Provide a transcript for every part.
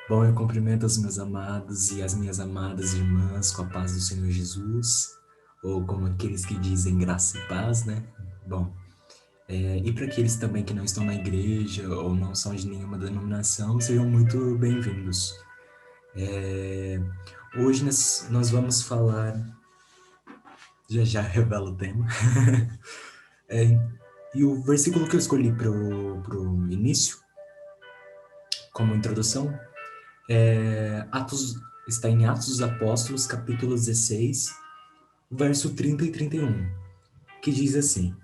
Bom, eu cumprimento os meus amados e as minhas amadas irmãs com a paz do Senhor Jesus, ou como aqueles que dizem graça e paz, né? Bom, e para aqueles também que não estão na igreja ou não são de nenhuma denominação, sejam muito bem-vindos. É, Hoje nós vamos falar, já revelo o tema, É, e o versículo que eu escolhi pro início, como introdução, está em Atos dos Apóstolos, capítulo 16, verso 30 e 31, que diz assim: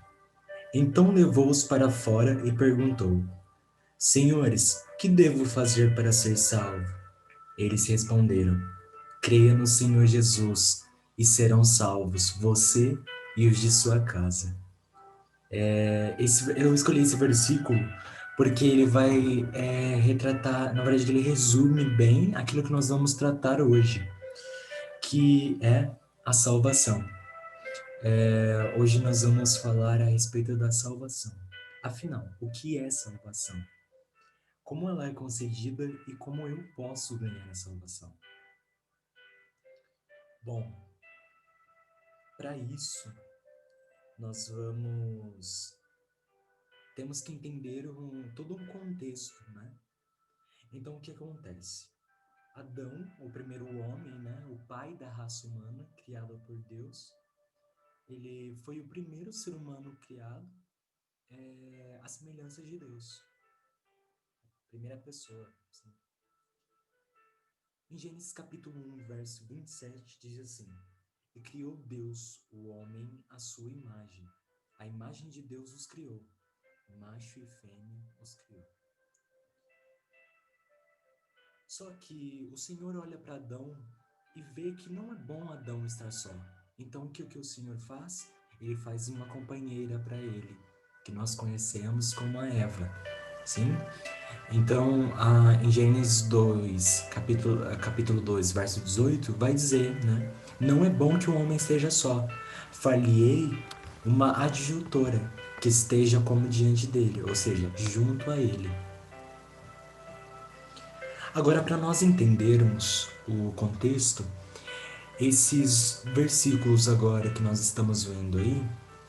Então levou-os para fora e perguntou: Senhores, que devo fazer para ser salvo? Eles responderam: Creia no Senhor Jesus e serão salvos você e os de sua casa. Eu escolhi esse versículo porque ele vai retratar, na verdade, ele resume bem aquilo que nós vamos tratar hoje, que é a salvação. Hoje nós vamos falar a respeito da salvação. Afinal, o que é salvação? Como ela é concedida e como eu posso ganhar a salvação? Bom, para isso, nós temos que entender todo um contexto, né? Então, o que acontece? Adão, o primeiro homem, né, o pai da raça humana, criado por Deus, ele foi o primeiro ser humano criado à semelhança de Deus. Primeira pessoa. Assim. Em Gênesis capítulo 1, verso 27, diz assim: E criou Deus o homem à sua imagem. A imagem de Deus os criou. Macho e fêmea os criou. Só que o Senhor olha para Adão e vê que não é bom Adão estar só. Então o que o Senhor faz? Ele faz uma companheira para ele, que nós conhecemos como a Eva. Sim? Então, em Gênesis 2, capítulo 2, verso 18, vai dizer, né? Não é bom que o homem esteja só. Far-lhe-ei uma adjutora que esteja como diante dele, ou seja, junto a ele. Agora, para nós entendermos o contexto, esses versículos agora que nós estamos vendo aí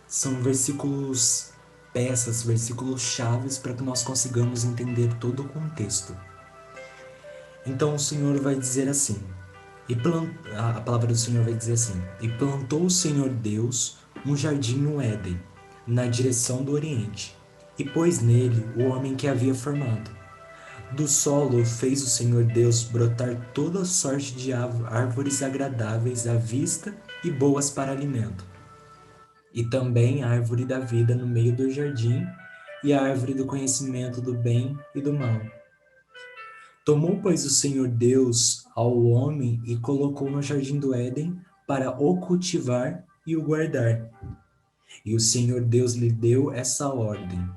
são versículos peças, versículos chaves para que nós consigamos entender todo o contexto. Então o Senhor vai dizer assim, a palavra do Senhor vai dizer assim: E plantou o Senhor Deus um jardim no Éden, na direção do Oriente, e pôs nele o homem que havia formado. Do solo fez o Senhor Deus brotar toda sorte de árvores agradáveis à vista e boas para alimento. E também a árvore da vida no meio do jardim, e a árvore do conhecimento do bem e do mal. Tomou, pois, o Senhor Deus ao homem e colocou no jardim do Éden para o cultivar e o guardar. E o Senhor Deus lhe deu essa ordem: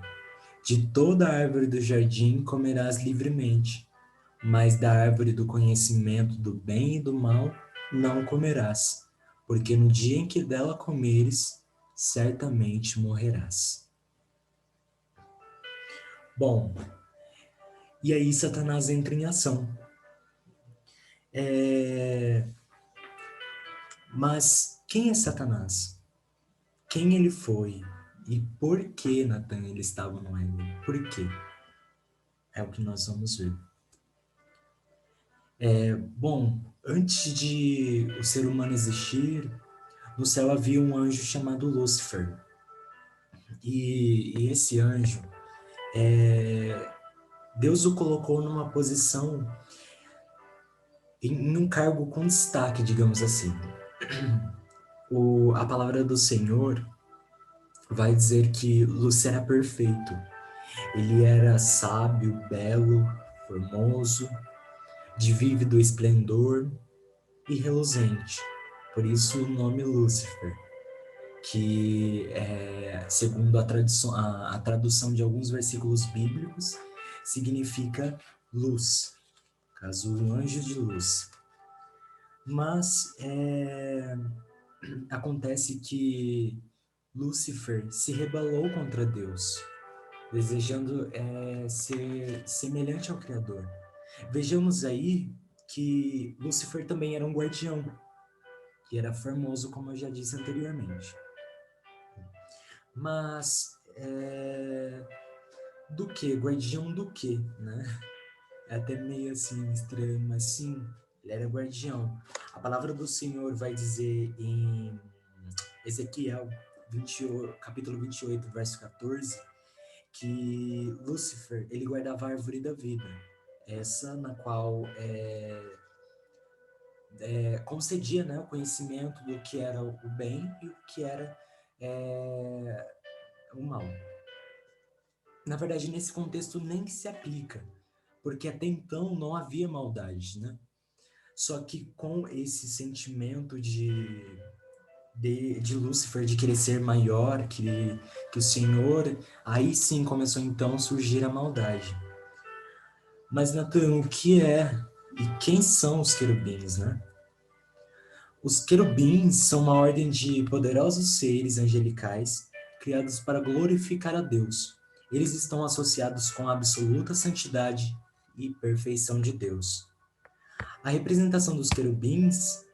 De toda a árvore do jardim comerás livremente, mas da árvore do conhecimento do bem e do mal não comerás, porque no dia em que dela comeres, certamente morrerás. Bom, e aí Satanás entra em ação. Mas quem é Satanás? Quem ele foi? E por que, Natan, ele estava no Éden? Por quê? É o que nós vamos ver. Bom, antes de o ser humano existir, no céu havia um anjo chamado Lúcifer. E esse anjo, Deus o colocou numa posição, em um cargo com destaque, digamos assim. A palavra do Senhor vai dizer que Lúcifer era perfeito. Ele era sábio, belo, formoso, de vívido esplendor e reluzente. Por isso o nome Lúcifer, que segundo a tradução de alguns versículos bíblicos, significa luz, caso um anjo de luz. Mas acontece que Lúcifer se rebelou contra Deus, desejando ser semelhante ao Criador. Vejamos aí que Lúcifer também era um guardião, que era famoso, como eu já disse anteriormente. Mas, do que? Guardião do que, né? É até meio assim estranho, mas sim, ele era guardião. A palavra do Senhor vai dizer em Ezequiel 28, capítulo 28, verso 14, que Lúcifer, ele guardava a árvore da vida, essa na qual concedia, né, o conhecimento do que era o bem e o que era o mal. Na verdade, nesse contexto nem se aplica, porque até então não havia maldade, né? Só que com esse sentimento de Lúcifer, de querer ser maior que o Senhor, aí sim começou então a surgir a maldade. Mas, Natan, o que é e quem são os querubins, né? Os querubins são uma ordem de poderosos seres angelicais criados para glorificar a Deus. Eles estão associados com a absoluta santidade e perfeição de Deus. A representação dos querubins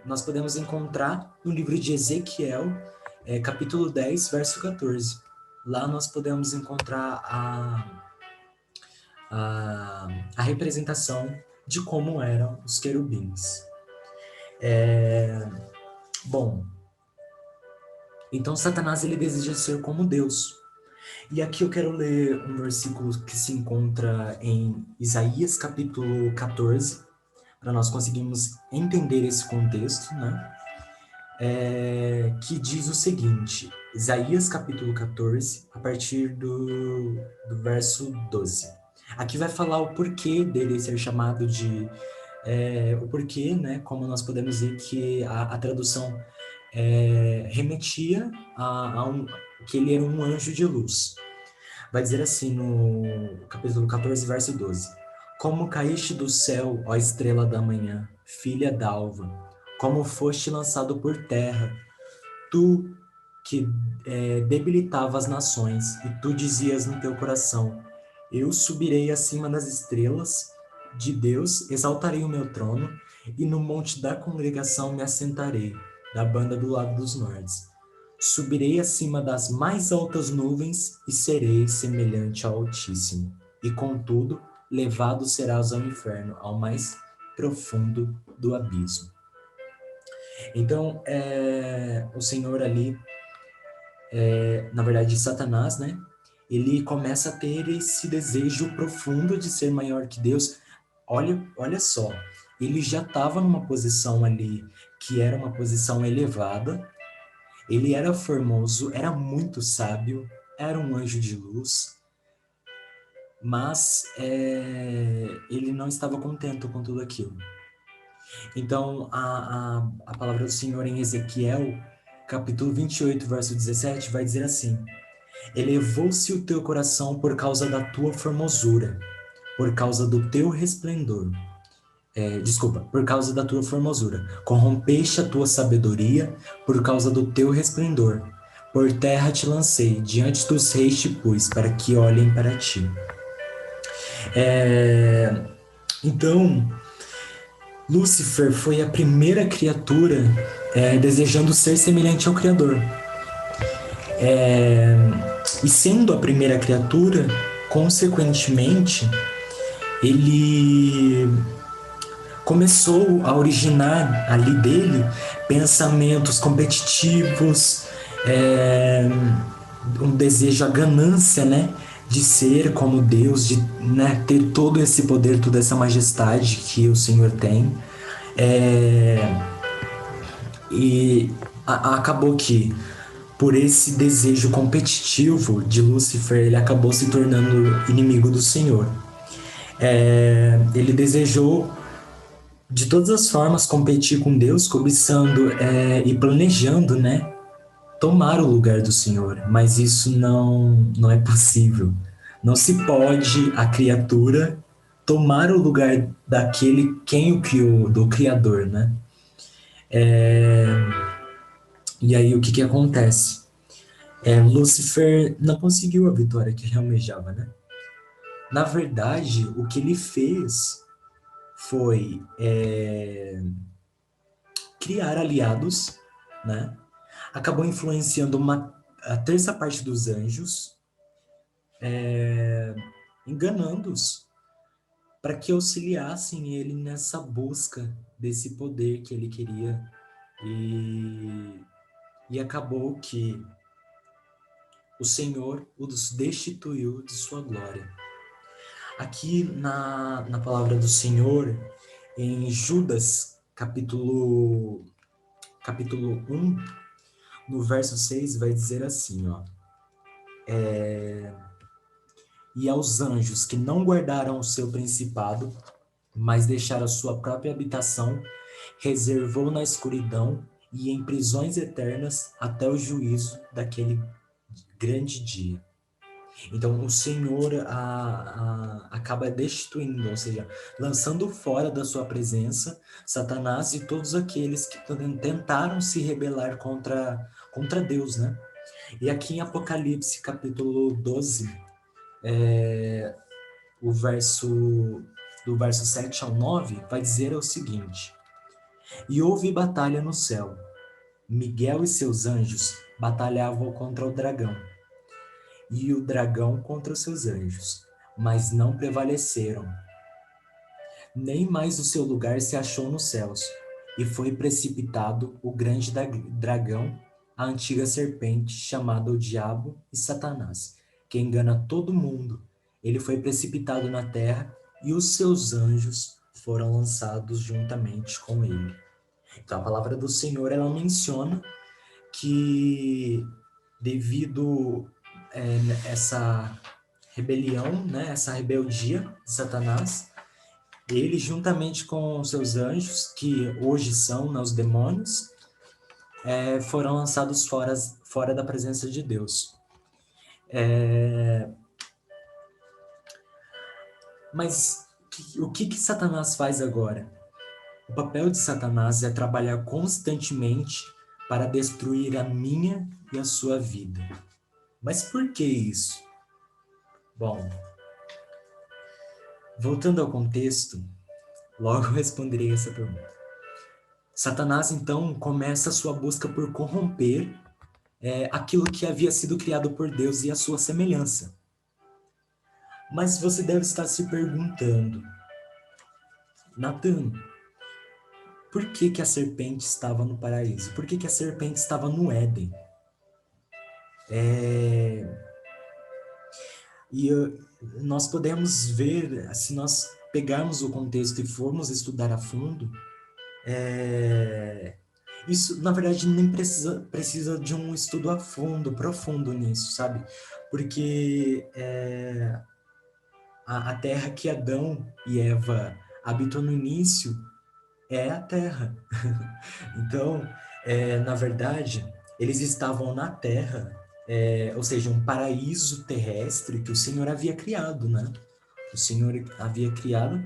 nós podemos encontrar no livro de Ezequiel, capítulo 10, verso 14. Lá nós podemos encontrar a representação de como eram os querubins. Bom, então Satanás ele deseja ser como Deus. E aqui eu quero ler um versículo que se encontra em Isaías capítulo 14, para nós conseguirmos entender esse contexto, né? Que diz o seguinte, Isaías capítulo 14, a partir do verso 12. Aqui vai falar o porquê dele ser chamado de... o porquê, né? Como nós podemos ver que a tradução remetia que ele era um anjo de luz. Vai dizer assim no capítulo 14, verso 12. Como caíste do céu, ó estrela da manhã, filha d'alva, como foste lançado por terra, tu que debilitava as nações, e tu dizias no teu coração, eu subirei acima das estrelas de Deus, exaltarei o meu trono, e no monte da congregação me assentarei, da banda do lado dos nortes. Subirei acima das mais altas nuvens e serei semelhante ao Altíssimo. E contudo, levado serás ao inferno, ao mais profundo do abismo. Então, o Senhor ali, na verdade, Satanás, né? Ele começa a ter esse desejo profundo de ser maior que Deus. Olha só, ele já estava numa posição ali que era uma posição elevada. Ele era formoso, era muito sábio, era um anjo de luz, mas ele não estava contente com tudo aquilo. Então, a palavra do Senhor em Ezequiel, capítulo 28, verso 17, vai dizer assim: elevou-se o teu coração por causa da tua formosura, por causa do teu resplendor. Por causa da tua formosura. Corrompeste a tua sabedoria por causa do teu resplendor. Por terra te lancei, diante dos reis te pus, para que olhem para ti. Então, Lúcifer foi a primeira criatura desejando ser semelhante ao Criador. E sendo a primeira criatura, consequentemente, ele começou a originar ali dele pensamentos competitivos, um desejo, a ganância, né, de ser como Deus, de, né, ter todo esse poder, toda essa majestade que o Senhor tem. E acabou que, por esse desejo competitivo de Lúcifer, ele acabou se tornando inimigo do Senhor. Ele desejou de todas as formas competir com Deus, cobiçando e planejando, né, tomar o lugar do Senhor, mas isso não é possível. Não se pode a criatura tomar o lugar daquele quem o criou, do Criador, né? E aí o que acontece? Lúcifer não conseguiu a vitória que ele almejava, né? Na verdade, o que ele fez foi criar aliados, né? Acabou influenciando a terça parte dos anjos, enganando-os para que auxiliassem ele nessa busca desse poder que ele queria. E acabou que o Senhor os destituiu de sua glória. Aqui na palavra do Senhor, em Judas, capítulo 1, no verso 6, vai dizer assim, ó. E aos anjos que não guardaram o seu principado, mas deixaram a sua própria habitação, reservou na escuridão e em prisões eternas até o juízo daquele grande dia. Então, o Senhor acaba destituindo, ou seja, lançando fora da sua presença Satanás e todos aqueles que tentaram se rebelar contra Deus, né? E aqui em Apocalipse, capítulo 12, o do verso 7 ao 9, vai dizer o seguinte: E houve batalha no céu. Miguel e seus anjos batalhavam contra o dragão, e o dragão contra os seus anjos, mas não prevaleceram. Nem mais o seu lugar se achou nos céus, e foi precipitado o grande dragão, a antiga serpente, chamada o Diabo e Satanás, que engana todo mundo. Ele foi precipitado na terra, e os seus anjos foram lançados juntamente com ele. Então, a palavra do Senhor, ela menciona que devido essa rebelião, né, essa rebeldia de Satanás, ele juntamente com seus anjos, que hoje são, né, os demônios, foram lançados fora da presença de Deus. Mas o que Satanás faz agora? O papel de Satanás é trabalhar constantemente para destruir a minha e a sua vida. Mas por que isso? Bom, voltando ao contexto, logo responderei essa pergunta. Satanás, então, começa a sua busca por corromper aquilo que havia sido criado por Deus e a sua semelhança. Mas você deve estar se perguntando, Nathan, por que que a serpente estava no paraíso? Por que que a serpente estava no Éden? Nós podemos ver, se nós pegarmos o contexto e formos estudar a fundo, isso, na verdade, nem precisa de um estudo a fundo, profundo nisso, sabe? Porque a terra que Adão e Eva habitam no início é a terra. Então, na verdade, eles estavam na terra, ou seja, um paraíso terrestre que o Senhor havia criado, né? O Senhor havia criado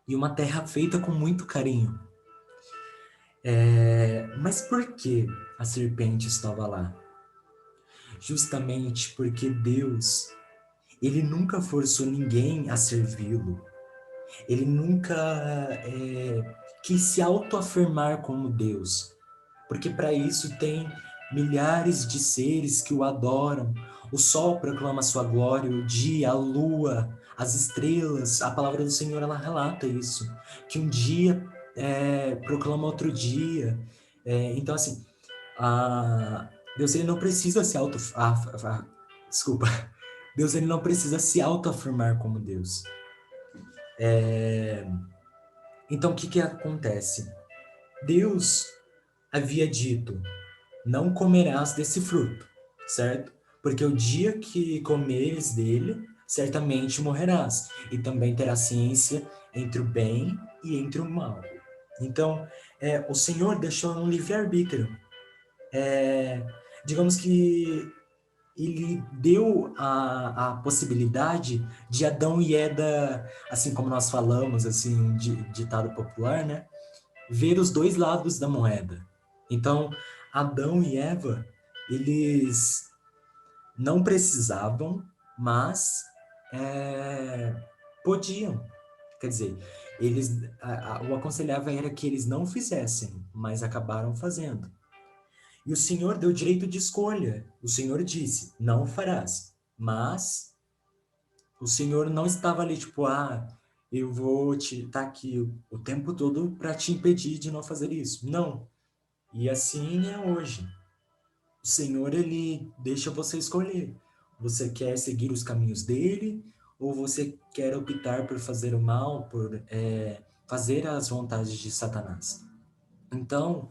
e uma terra feita com muito carinho. Mas por que a serpente estava lá? Justamente porque Deus, ele nunca forçou ninguém a servi-lo. Ele nunca quis se autoafirmar como Deus. Porque para isso tem milhares de seres que o adoram. O sol proclama sua glória, o dia, a lua, as estrelas. A palavra do Senhor, ela relata isso. Que um dia proclama outro dia. Então, assim, Deus, ele não precisa se desculpa. Deus, ele não precisa se autoafirmar como Deus. Então, o que acontece? Deus havia dito, não comerás desse fruto, certo? Porque o dia que comeres dele, certamente morrerás, e também terás ciência entre o bem e entre o mal. Então, o Senhor deixou um livre-arbítrio. Digamos que ele deu a possibilidade de Adão e Eva, assim como nós falamos, assim, um ditado popular, né? Ver os dois lados da moeda. Então, Adão e Eva, eles não precisavam, mas é, podiam. Quer dizer, o aconselhável era que eles não fizessem, mas acabaram fazendo. E o Senhor deu direito de escolha. O Senhor disse, não farás. Mas o Senhor não estava ali, tipo, eu vou te tá aqui o tempo todo para te impedir de não fazer isso. Não. E assim é hoje. O Senhor, ele deixa você escolher. Você quer seguir os caminhos dele ou você quer optar por fazer o mal, por fazer as vontades de Satanás? Então,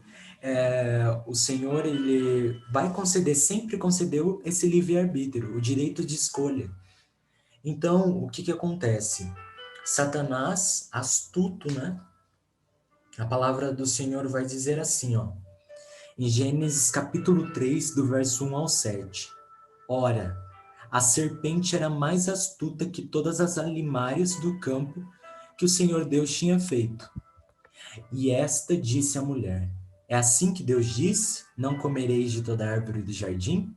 o Senhor, ele vai conceder, sempre concedeu esse livre-arbítrio, o direito de escolha. Então, o que que acontece? Satanás, astuto, né? A palavra do Senhor vai dizer assim, ó, em Gênesis capítulo 3, do verso 1 ao 7. Ora, a serpente era mais astuta que todas as alimárias do campo que o Senhor Deus tinha feito. E esta disse à mulher, é assim que Deus disse, não comereis de toda árvore do jardim?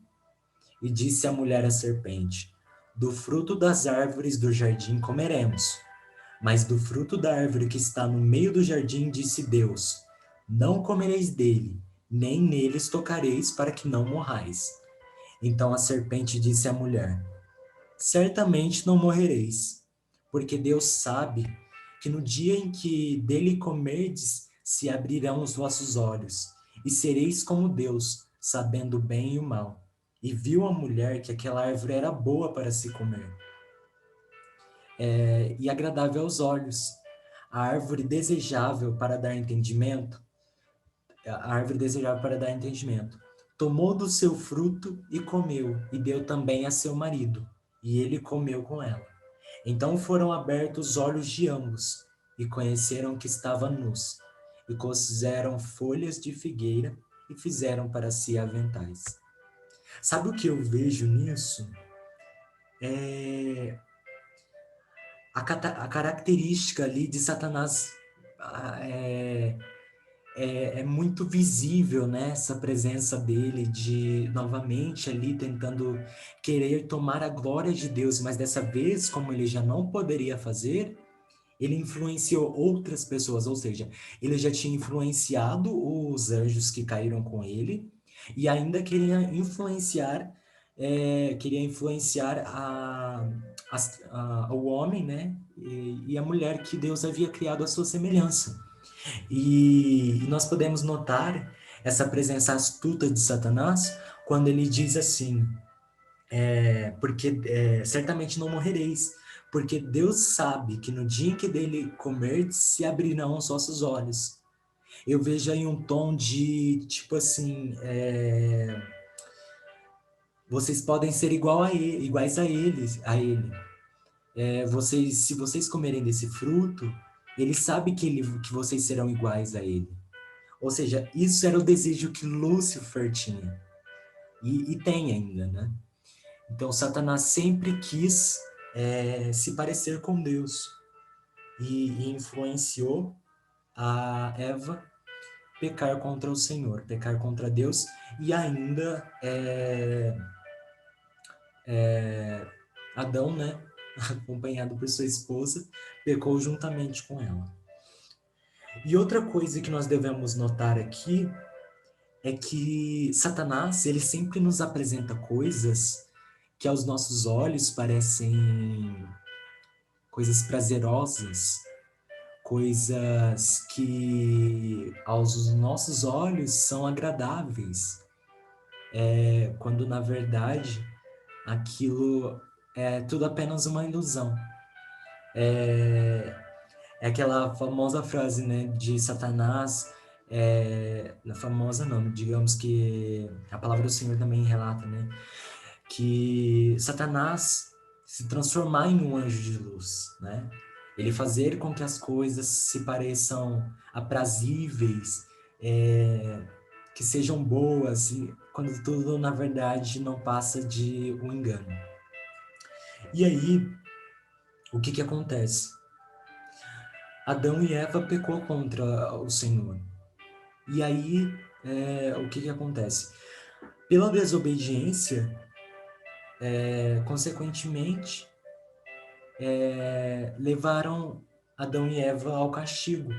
E disse a mulher à serpente, do fruto das árvores do jardim comeremos, mas do fruto da árvore que está no meio do jardim disse Deus, não comereis dele, nem neles tocareis para que não morrais. Então a serpente disse à mulher, certamente não morrereis, porque Deus sabe que no dia em que dele comerdes, se abrirão os vossos olhos, e sereis como Deus, sabendo o bem e o mal. E viu a mulher que aquela árvore era boa para se comer, e agradável aos olhos, a árvore desejável para dar entendimento, a árvore desejável para dar entendimento. Tomou do seu fruto e comeu, e deu também a seu marido, e ele comeu com ela. Então foram abertos os olhos de ambos, e conheceram que estavam nus, e cozeram folhas de figueira, e fizeram para si aventais. Sabe o que eu vejo nisso? É a característica ali de Satanás é, é muito visível, né? Essa presença dele de novamente ali tentando querer tomar a glória de Deus, mas dessa vez, como ele já não poderia fazer, ele influenciou outras pessoas, ou seja, ele já tinha influenciado os anjos que caíram com ele e ainda queria influenciar o homem, né? E a mulher que Deus havia criado à sua semelhança. E nós podemos notar essa presença astuta de Satanás quando ele diz assim, porque certamente não morrereis, porque Deus sabe que no dia em que dele comer, se abrirão os vossos olhos. Eu vejo aí um tom de, tipo assim, vocês podem ser iguais a ele. Se vocês comerem desse fruto, ele sabe que vocês serão iguais a ele. Ou seja, isso era o desejo que Lúcifer tinha. E tem ainda, né? Então, Satanás sempre quis se parecer com Deus e influenciou a Eva pecar contra o Senhor, pecar contra Deus e ainda Adão, né, acompanhado por sua esposa, pecou juntamente com ela. E outra coisa que nós devemos notar aqui é que Satanás, ele sempre nos apresenta coisas que aos nossos olhos parecem coisas prazerosas, coisas que aos nossos olhos são agradáveis, quando na verdade aquilo é tudo apenas uma ilusão. É aquela famosa frase, né, de Satanás, famosa não, digamos que a palavra do Senhor também relata, né, que Satanás se transformar em um anjo de luz, né? Ele fazer com que as coisas se pareçam aprazíveis, que sejam boas, quando tudo, na verdade, não passa de um engano. E aí, o que que acontece? Adão e Eva pecou contra o Senhor. E aí, o que que acontece? Pela desobediência, consequentemente, levaram Adão e Eva ao castigo.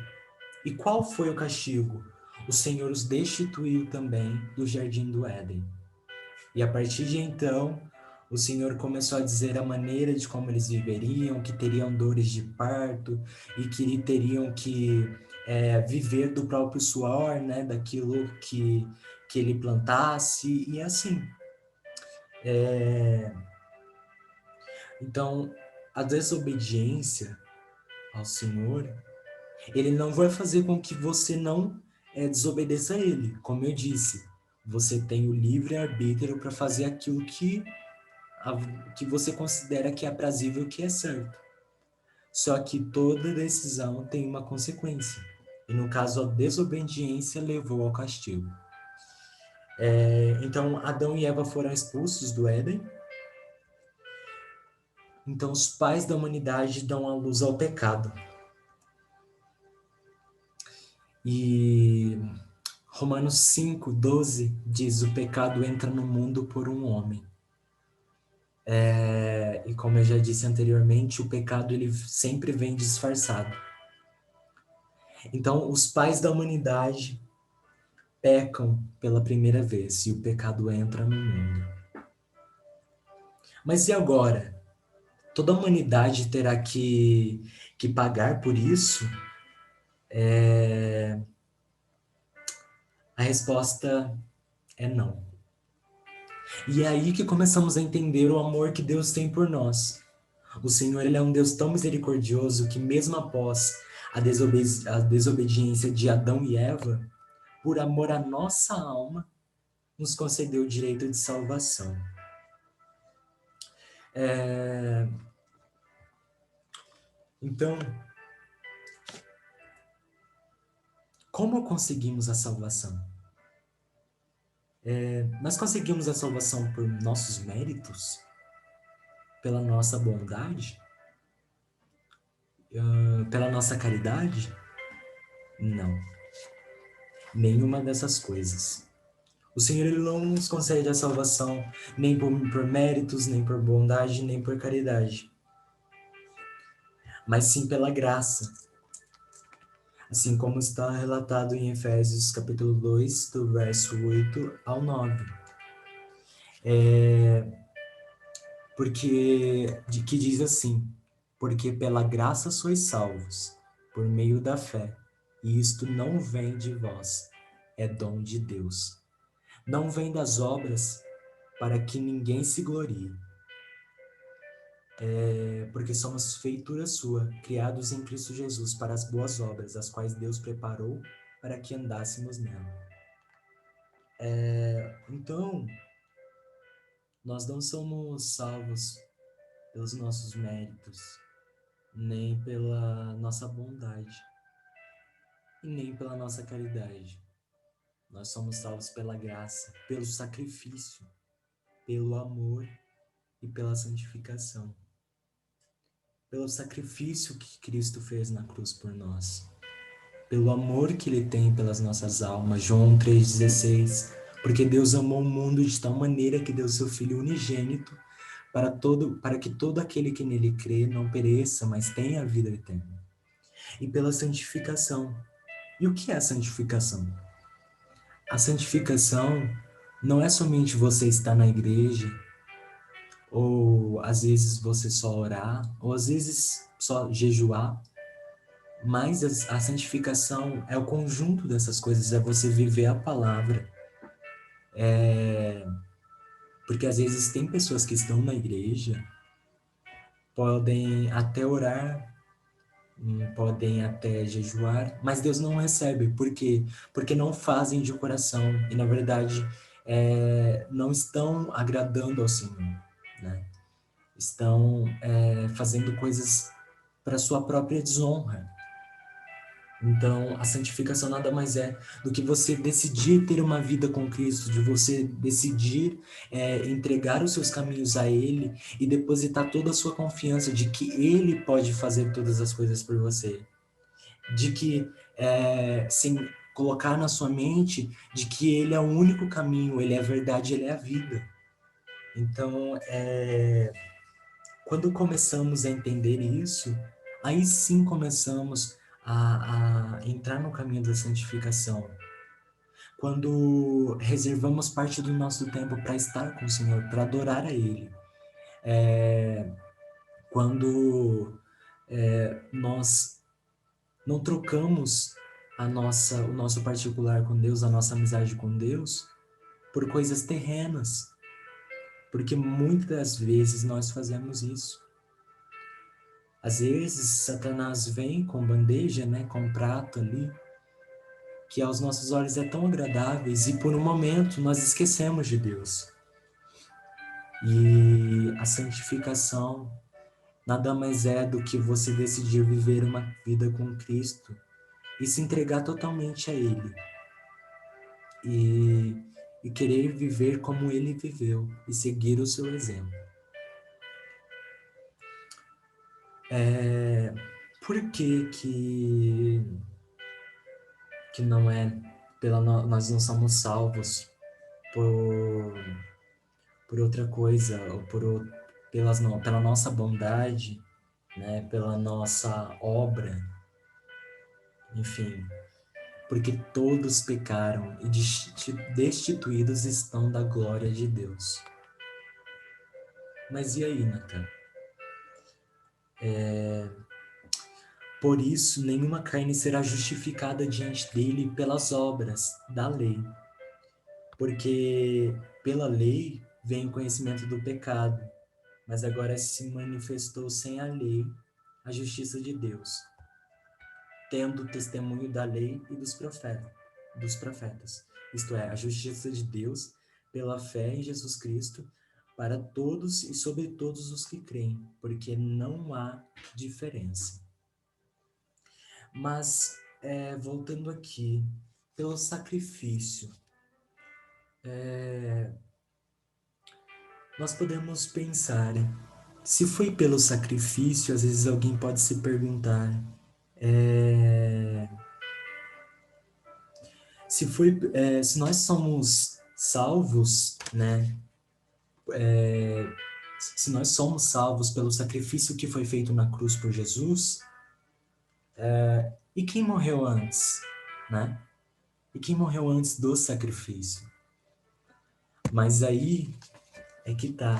E qual foi o castigo? O Senhor os destituiu também do jardim do Éden. E a partir de então, o Senhor começou a dizer a maneira de como eles viveriam, que teriam dores de parto e que teriam que viver do próprio suor, né, daquilo que ele plantasse, e assim. Então, a desobediência ao Senhor, ele não vai fazer com que você não desobedeça a ele. Como eu disse, você tem o livre-arbítrio para fazer aquilo que você considera que é aprazível, que é certo. Só que toda decisão tem uma consequência. E no caso, a desobediência levou ao castigo. Então, Adão e Eva foram expulsos do Éden. Então, os pais da humanidade dão a luz ao pecado. E Romanos 5:12 diz: o pecado entra no mundo por um homem. E como eu já disse anteriormente, o pecado ele sempre vem disfarçado. Então, os pais da humanidade pecam pela primeira vez e o pecado entra no mundo. Mas e agora? Toda a humanidade terá que pagar por isso? A resposta é não. E é aí que começamos a entender o amor que Deus tem por nós. O Senhor, ele é um Deus tão misericordioso que mesmo após a desobediência de Adão e Eva, por amor à nossa alma, nos concedeu o direito de salvação. Então, como conseguimos a salvação? Nós conseguimos a salvação por nossos méritos? Pela nossa bondade? Pela nossa caridade? Não. Nenhuma dessas coisas. O Senhor, ele não nos concede a salvação nem por méritos, nem por bondade, nem por caridade, mas sim pela graça. Assim como está relatado em Efésios capítulo 2, do verso 8 ao 9. Que diz assim: porque pela graça sois salvos, por meio da fé, e isto não vem de vós, é dom de Deus. Não vem das obras, para que ninguém se glorie. Porque somos feitura sua, criados em Cristo Jesus para as boas obras, as quais Deus preparou para que andássemos nela. Então, nós não somos salvos pelos nossos méritos, nem pela nossa bondade, e nem pela nossa caridade. Nós somos salvos pela graça, pelo sacrifício, pelo amor e pela santificação. Pelo sacrifício que Cristo fez na cruz por nós. Pelo amor que Ele tem pelas nossas almas. João 3,16. Porque Deus amou o mundo de tal maneira que deu seu Filho unigênito para que todo aquele que nele crê não pereça, mas tenha a vida eterna. E pela santificação. E o que é a santificação? A santificação não é somente você estar na igreja, ou às vezes você só orar, ou às vezes só jejuar, mas a santificação é o conjunto dessas coisas, é você viver a palavra. Porque às vezes tem pessoas que estão na igreja, podem até orar, podem até jejuar, mas Deus não recebe. Por quê? Porque não fazem de coração e, na verdade, não estão agradando ao Senhor, né? Estão fazendo coisas para sua própria desonra. Então, a santificação nada mais é do que você decidir ter uma vida com Cristo, de você decidir entregar os seus caminhos a Ele e depositar toda a sua confiança de que Ele pode fazer todas as coisas por você. De que, sem colocar na sua mente de que Ele é o único caminho, Ele é a verdade, Ele é a vida. Então, Quando começamos a entender isso, aí sim começamos a entrar no caminho da santificação. Quando reservamos parte do nosso tempo para estar com o Senhor, para adorar a Ele. Quando nós não trocamos o nosso particular com Deus, a nossa amizade com Deus, por coisas terrenas. Porque muitas vezes nós fazemos isso. Às vezes, Satanás vem com bandeja, né, com um prato ali, que aos nossos olhos é tão agradáveis, e por um momento nós esquecemos de Deus. E a santificação nada mais é do que você decidir viver uma vida com Cristo e se entregar totalmente a Ele. E querer viver como Ele viveu e seguir o seu exemplo. Por que não é nós não somos salvos por, por outra coisa, ou pela nossa bondade, né, pela nossa obra, enfim, porque todos pecaram e destituídos estão da glória de Deus. Mas e aí, Natan? Por isso, nenhuma carne será justificada diante dele pelas obras da lei, porque pela lei vem o conhecimento do pecado, mas agora se manifestou sem a lei a justiça de Deus, tendo o testemunho da lei e dos profetas, isto é, a justiça de Deus pela fé em Jesus Cristo para todos e sobre todos os que creem, porque não há diferença. Mas, voltando aqui, pelo sacrifício, nós podemos pensar, se foi pelo sacrifício, às vezes alguém pode se perguntar, se nós somos salvos, né? Se nós somos salvos pelo sacrifício que foi feito na cruz por Jesus, e quem morreu antes, né? E quem morreu antes do sacrifício? Mas aí é que tá.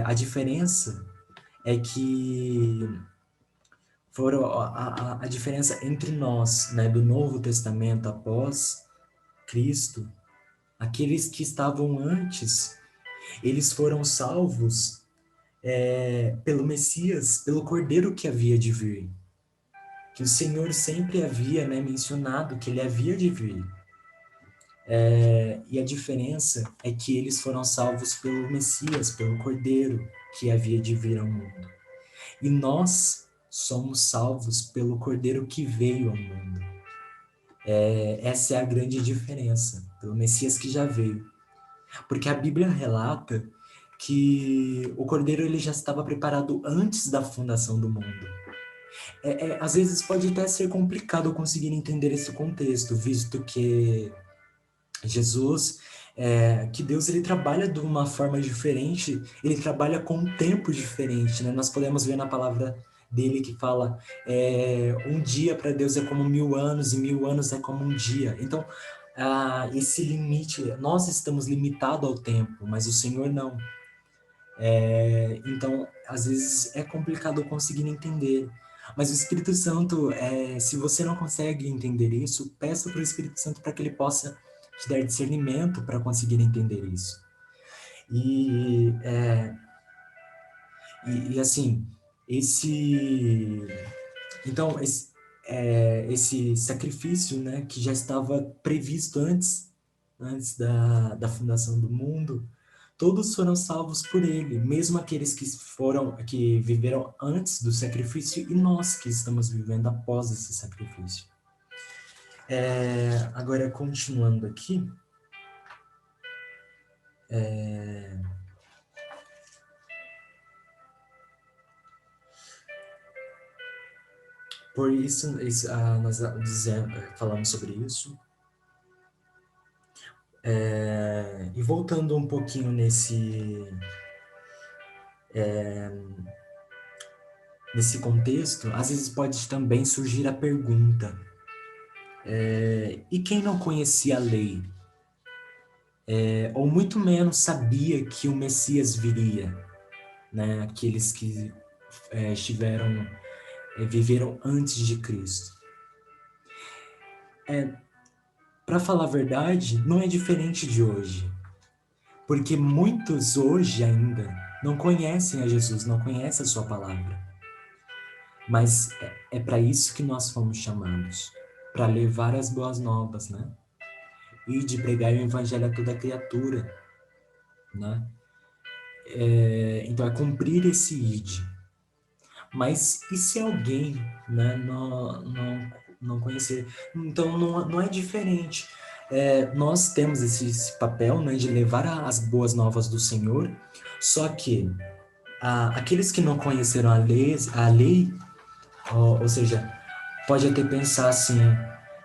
A diferença é que a diferença entre nós, né, do Novo Testamento após Cristo, aqueles que estavam antes, eles foram salvos pelo Messias, pelo Cordeiro que havia de vir. Que o Senhor sempre havia, né, mencionado que ele havia de vir. E a diferença é que eles foram salvos pelo Messias, pelo Cordeiro que havia de vir ao mundo. E nós somos salvos pelo Cordeiro que veio ao mundo. Essa é a grande diferença, pelo Messias que já veio. Porque a Bíblia relata que o Cordeiro ele já estava preparado antes da fundação do mundo. Às vezes pode até ser complicado conseguir entender esse contexto, visto que Jesus, que Deus ele trabalha de uma forma diferente, ele trabalha com um tempo diferente, né? Nós podemos ver na palavra dele que fala um dia para Deus é como 1000 anos e 1000 anos é como um dia. Então, esse limite, nós estamos limitados ao tempo, mas o Senhor não. Então, às vezes é complicado conseguir entender. Mas o Espírito Santo, se você não consegue entender isso, peça para o Espírito Santo para que ele possa te dar discernimento para conseguir entender isso. E, assim, então, esse sacrifício, né, que já estava previsto antes da fundação do mundo, todos foram salvos por ele, mesmo aqueles que viveram antes do sacrifício e nós que estamos vivendo após esse sacrifício. Agora, continuando aqui, por isso, nós falamos sobre isso. E voltando um pouquinho Nesse contexto, às vezes pode também surgir a pergunta: e quem não conhecia a lei? Ou muito menos sabia que o Messias viria, né? Aqueles que viveram antes de Cristo. Para falar a verdade, não é diferente de hoje, porque muitos hoje ainda não conhecem a Jesus, não conhecem a sua palavra. Mas é para isso que nós fomos chamados, para levar as boas novas, né? E de pregar o evangelho a toda criatura, né? Então é cumprir esse id. Mas e se alguém, né, não conhecer? Então não é diferente. Nós temos esse papel, né, de levar as boas novas do Senhor, só que aqueles que não conheceram a lei, ou seja, pode até pensar assim,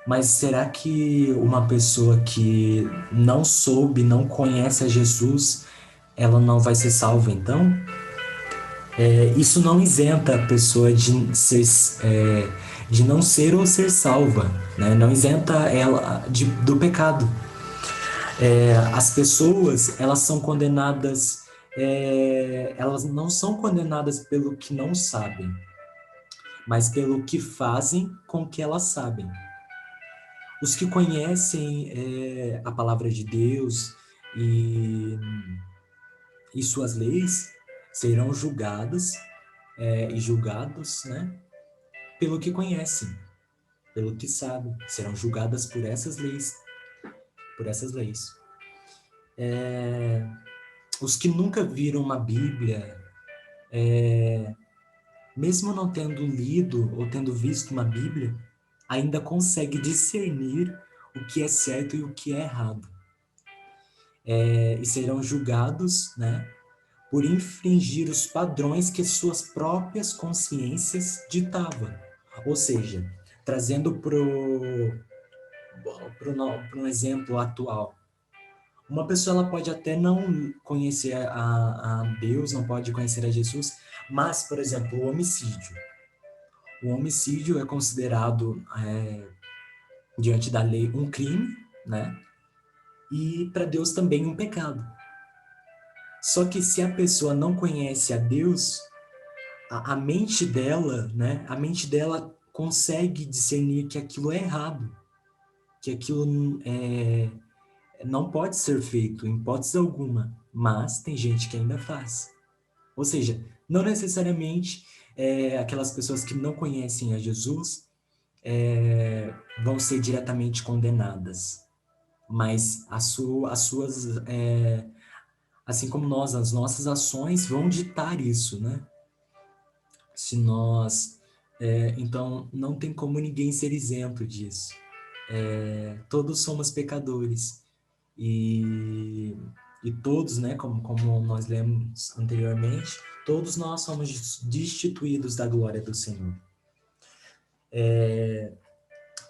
mas será que uma pessoa que não soube, não conhece a Jesus, ela não vai ser salva então? Isso não isenta a pessoa de não ser ou ser salva, né? Não isenta ela do pecado. As pessoas, elas são condenadas, elas não são condenadas pelo que não sabem, mas pelo que fazem com que elas sabem. Os que conhecem a palavra de Deus e, e suas leis serão julgadas e julgados, né, pelo que conhecem, pelo que sabem, serão julgadas por essas leis, por essas leis. Os que nunca viram uma Bíblia, mesmo não tendo lido ou tendo visto uma Bíblia, ainda consegue discernir o que é certo e o que é errado. E serão julgados, né, por infringir os padrões que suas próprias consciências ditavam. Ou seja, trazendo para um exemplo atual. Uma pessoa ela pode até não conhecer a Deus, não pode conhecer a Jesus, mas, por exemplo, o homicídio. O homicídio é considerado, diante da lei, um crime, né? E para Deus também um pecado. Só que se a pessoa não conhece a Deus, a mente dela, né? A mente dela consegue discernir que aquilo é errado, que aquilo não pode ser feito em hipótese alguma, mas tem gente que ainda faz. Ou seja, não necessariamente aquelas pessoas que não conhecem a Jesus vão ser diretamente condenadas, mas as suas, assim como nós, as nossas ações vão ditar isso, né? Se nós, então, não tem como ninguém ser isento disso. Todos somos pecadores e, e todos, né, como nós lemos anteriormente, todos nós somos destituídos da glória do Senhor.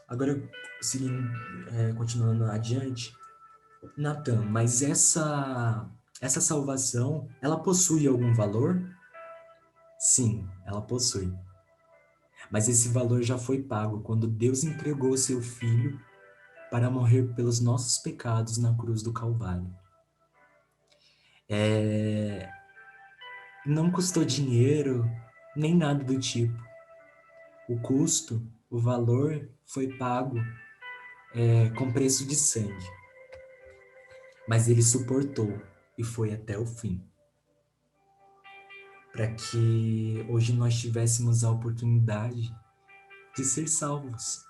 Agora, seguindo, continuando adiante, Natan, mas essa salvação, ela possui algum valor? Sim, ela possui. Mas esse valor já foi pago quando Deus entregou seu Filho para morrer pelos nossos pecados na cruz do Calvário. Não custou dinheiro, nem nada do tipo. O custo, o valor foi pago com preço de sangue. Mas ele suportou e foi até o fim. Para que hoje nós tivéssemos a oportunidade de ser salvos.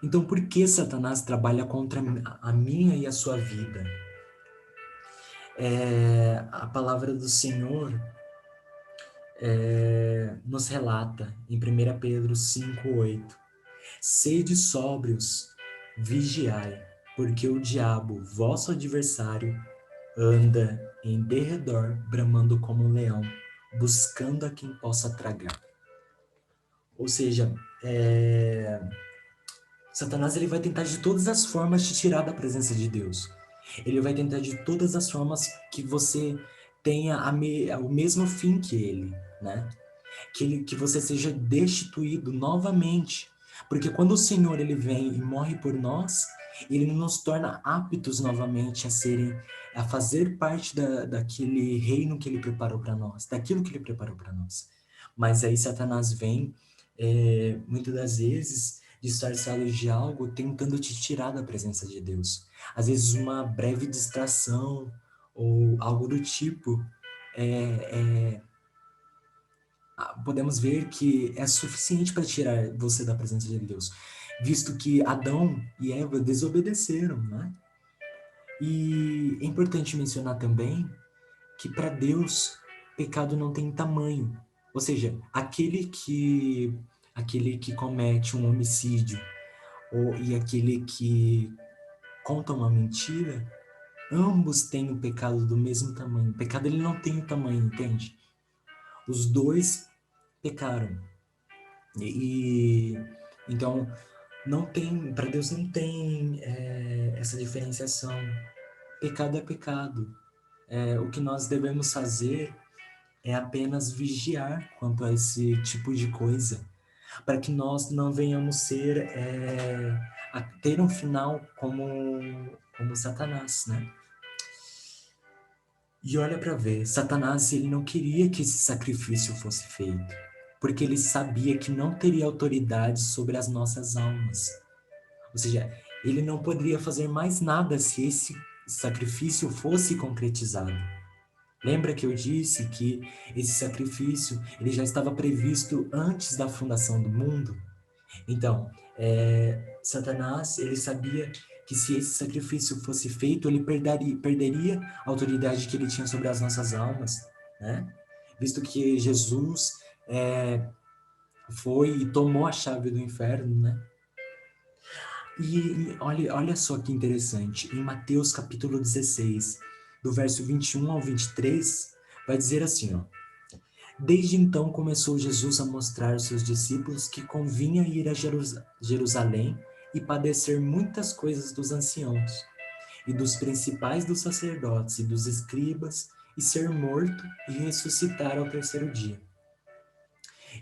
Então, por que Satanás trabalha contra a minha e a sua vida? A palavra do Senhor nos relata em 1 Pedro 5,8: Sede sóbrios, vigiai, porque o diabo, vosso adversário, anda em derredor, bramando como um leão, buscando a quem possa tragar. Ou seja, Satanás ele vai tentar de todas as formas te tirar da presença de Deus. Ele vai tentar de todas as formas que você tenha o mesmo fim que ele, né? Que você seja destituído novamente. Porque quando o Senhor ele vem e morre por nós, ele nos torna aptos novamente a fazer parte daquele reino que ele preparou para nós, daquilo que ele preparou para nós. Mas aí Satanás vem, muitas das vezes, disfarçado de algo, tentando te tirar da presença de Deus. Às vezes uma breve distração ou algo do tipo podemos ver que é suficiente para tirar você da presença de Deus, visto que Adão e Eva desobedeceram, né? E é importante mencionar também que para Deus pecado não tem tamanho, ou seja, aquele que comete um homicídio e aquele que conta uma mentira, ambos têm o pecado do mesmo tamanho. O pecado ele não tem o tamanho, entende? Os dois pecaram. Então não tem, para Deus não tem essa diferenciação. Pecado é pecado. O que nós devemos fazer é apenas vigiar quanto a esse tipo de coisa, para que nós não venhamos a ter um final como Satanás, né? E olha para ver, Satanás ele não queria que esse sacrifício fosse feito, porque ele sabia que não teria autoridade sobre as nossas almas. Ou seja, ele não poderia fazer mais nada se esse sacrifício fosse concretizado. Lembra que eu disse que esse sacrifício ele já estava previsto antes da fundação do mundo? Então, Satanás ele sabia que se esse sacrifício fosse feito, ele perderia a autoridade que ele tinha sobre as nossas almas, né? Visto que Jesus foi e tomou a chave do inferno, né? E olha só que interessante, em Mateus capítulo 16, do verso 21 ao 23, vai dizer assim, ó: Desde então começou Jesus a mostrar aos seus discípulos que convinha ir a Jerusalém e padecer muitas coisas dos anciãos, e dos principais dos sacerdotes e dos escribas, e ser morto e ressuscitar ao terceiro dia.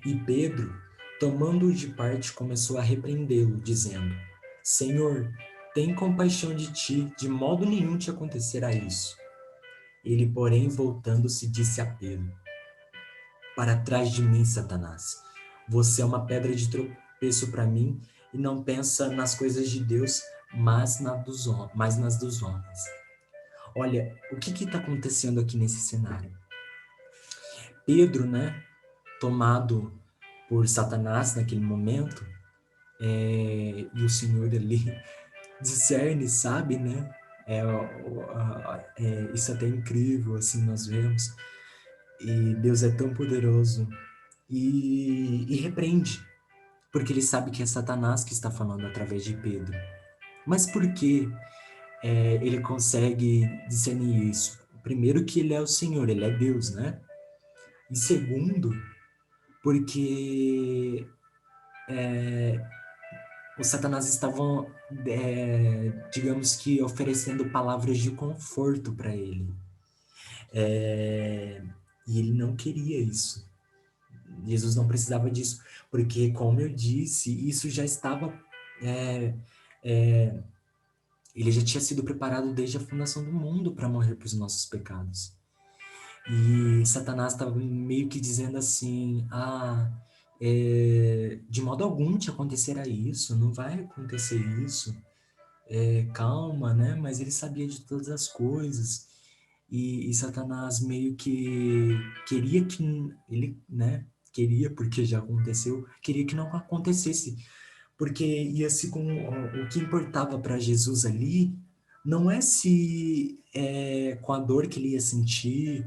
E Pedro, tomando-o de parte, começou a repreendê-lo, dizendo: Senhor, tem compaixão de ti, de modo nenhum te acontecerá isso. Ele, porém, voltando-se, disse a Pedro: Para trás de mim, Satanás. Você é uma pedra de tropeço para mim e não pensa nas coisas de Deus, mas nas dos homens. Olha, o que está acontecendo aqui nesse cenário? Pedro, né, tomado por Satanás naquele momento, e o Senhor ali discerne, sabe, né? Isso é até incrível, assim, nós vemos. E Deus é tão poderoso e repreende, porque ele sabe que é Satanás que está falando através de Pedro. Mas por que ele consegue discernir isso? Primeiro que ele é o Senhor, ele é Deus, né? E segundo, porque os Satanás estavam, digamos que, oferecendo palavras de conforto para ele. E ele não queria isso. Jesus não precisava disso, porque, como eu disse, isso já estava. é, é, Ele já tinha sido preparado desde a fundação do mundo para morrer por os nossos pecados. E Satanás estava meio que dizendo assim: de modo algum te acontecerá isso, não vai acontecer isso, calma, né? Mas ele sabia de todas as coisas. E Satanás meio que queria que ele, né? Queria, porque já aconteceu, queria que não acontecesse, porque ia se com o que importava para Jesus ali não é se com a dor que ele ia sentir,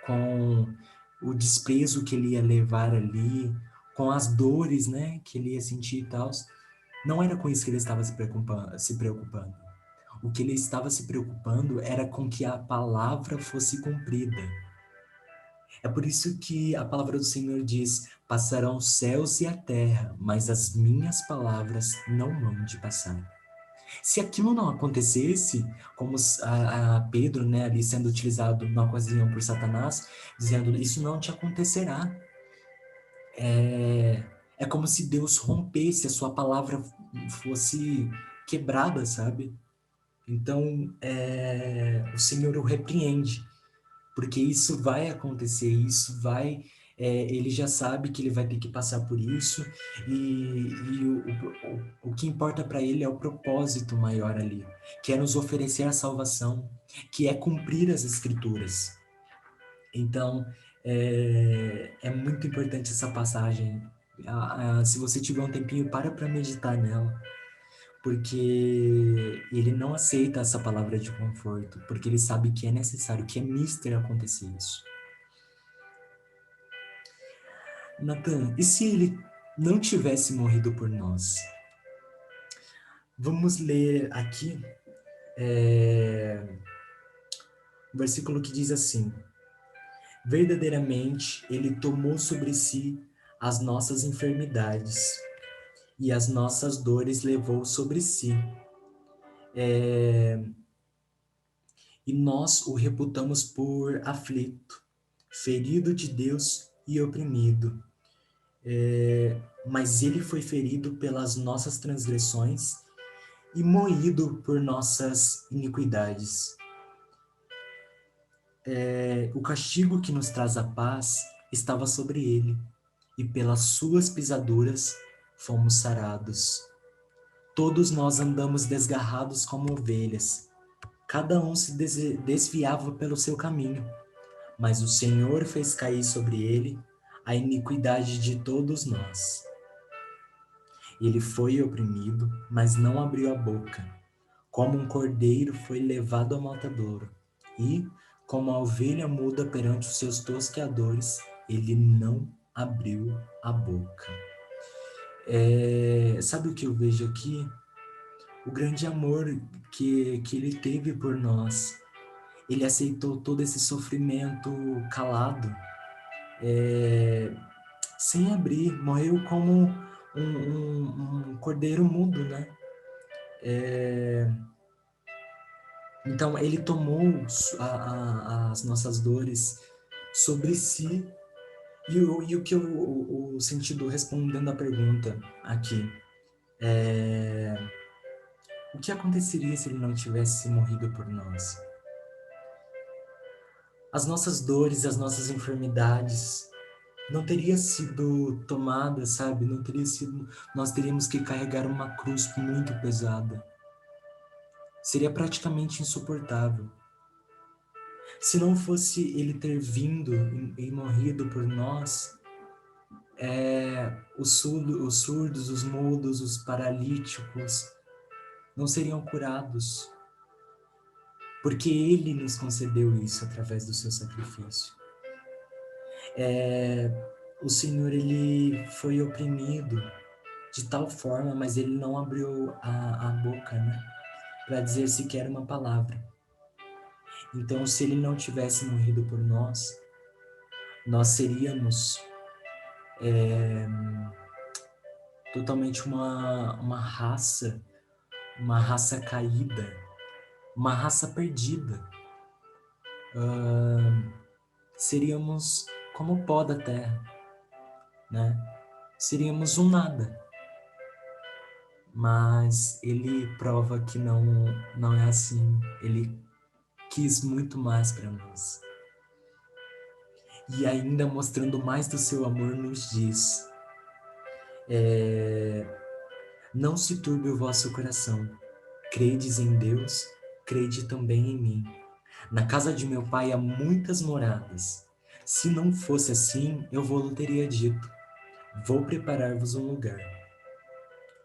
com o desprezo que ele ia levar ali, com as dores, né, que ele ia sentir e tal. Não era com isso que ele estava se preocupando. O que ele estava se preocupando era com que a palavra fosse cumprida. É por isso que a palavra do Senhor diz: passarão os céus e a terra, mas as minhas palavras não vão de passar. Se aquilo não acontecesse, como a Pedro, né, ali sendo utilizado na ocasião por Satanás, dizendo, isso não te acontecerá. É como se Deus rompesse, a sua palavra fosse quebrada, sabe? Então, o Senhor o repreende, porque isso vai acontecer, ele já sabe que ele vai ter que passar por isso, o que importa para ele é o propósito maior ali, que é nos oferecer a salvação, que é cumprir as Escrituras. Então, é muito importante essa passagem. Se você tiver um tempinho, para meditar nela, porque ele não aceita essa palavra de conforto, porque ele sabe que é necessário, que é mister acontecer isso. Natan, e se ele não tivesse morrido por nós? Vamos ler aqui um versículo que diz assim: verdadeiramente ele tomou sobre si as nossas enfermidades e as nossas dores levou sobre si. E nós o reputamos por aflito, ferido de Deus e oprimido. Mas ele foi ferido pelas nossas transgressões e moído por nossas iniquidades. O castigo que nos traz a paz estava sobre ele, e pelas suas pisaduras fomos sarados. Todos nós andamos desgarrados como ovelhas, cada um se desviava pelo seu caminho, mas o Senhor fez cair sobre ele a iniquidade de todos nós. Ele foi oprimido, mas não abriu a boca. Como um cordeiro foi levado ao matadouro, e, como a ovelha muda perante os seus tosqueadores, ele não abriu a boca. Sabe o que eu vejo aqui? O grande amor que ele teve por nós. Ele aceitou todo esse sofrimento calado, sem abrir, morreu como um cordeiro mudo, né? Então, ele tomou as nossas dores sobre si. E o que o sentido respondendo à pergunta aqui, o que aconteceria se ele não tivesse morrido por nós? As nossas dores, as nossas enfermidades não teria sido tomada, sabe? Não teria sido, nós teríamos que carregar uma cruz muito pesada. Seria praticamente insuportável. Se não fosse ele ter vindo e morrido por nós, os surdos, os mudos, os paralíticos não seriam curados, porque ele nos concedeu isso através do seu sacrifício. O Senhor, ele foi oprimido de tal forma, mas ele não abriu a boca, né, para dizer sequer uma palavra. Então, se ele não tivesse morrido por nós, nós seríamos totalmente uma raça caída, uma raça perdida. Seríamos como o pó da terra, né? Seríamos um nada. Mas ele prova que não é assim. Ele quis muito mais para nós. E ainda mostrando mais do seu amor nos diz: não se turbe o vosso coração. Credes em Deus, crede também em mim. Na casa de meu pai há muitas moradas. Se não fosse assim, eu vou teria dito: vou preparar-vos um lugar.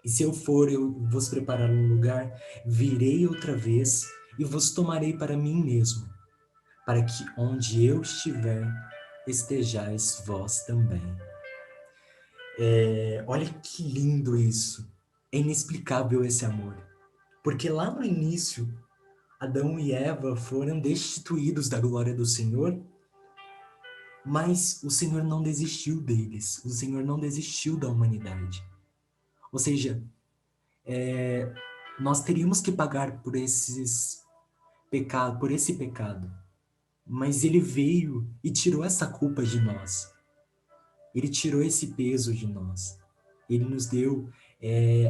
E se eu for, eu vos preparar um lugar, virei outra vez e vos tomarei para mim mesmo, para que onde eu estiver, estejais vós também. Olha que lindo isso. É inexplicável esse amor. Porque lá no início, Adão e Eva foram destituídos da glória do Senhor, mas o Senhor não desistiu deles. O Senhor não desistiu da humanidade. Ou seja, Nós teríamos que pagar por esse pecado, mas ele veio e tirou essa culpa de nós. Ele tirou esse peso de nós. Ele nos deu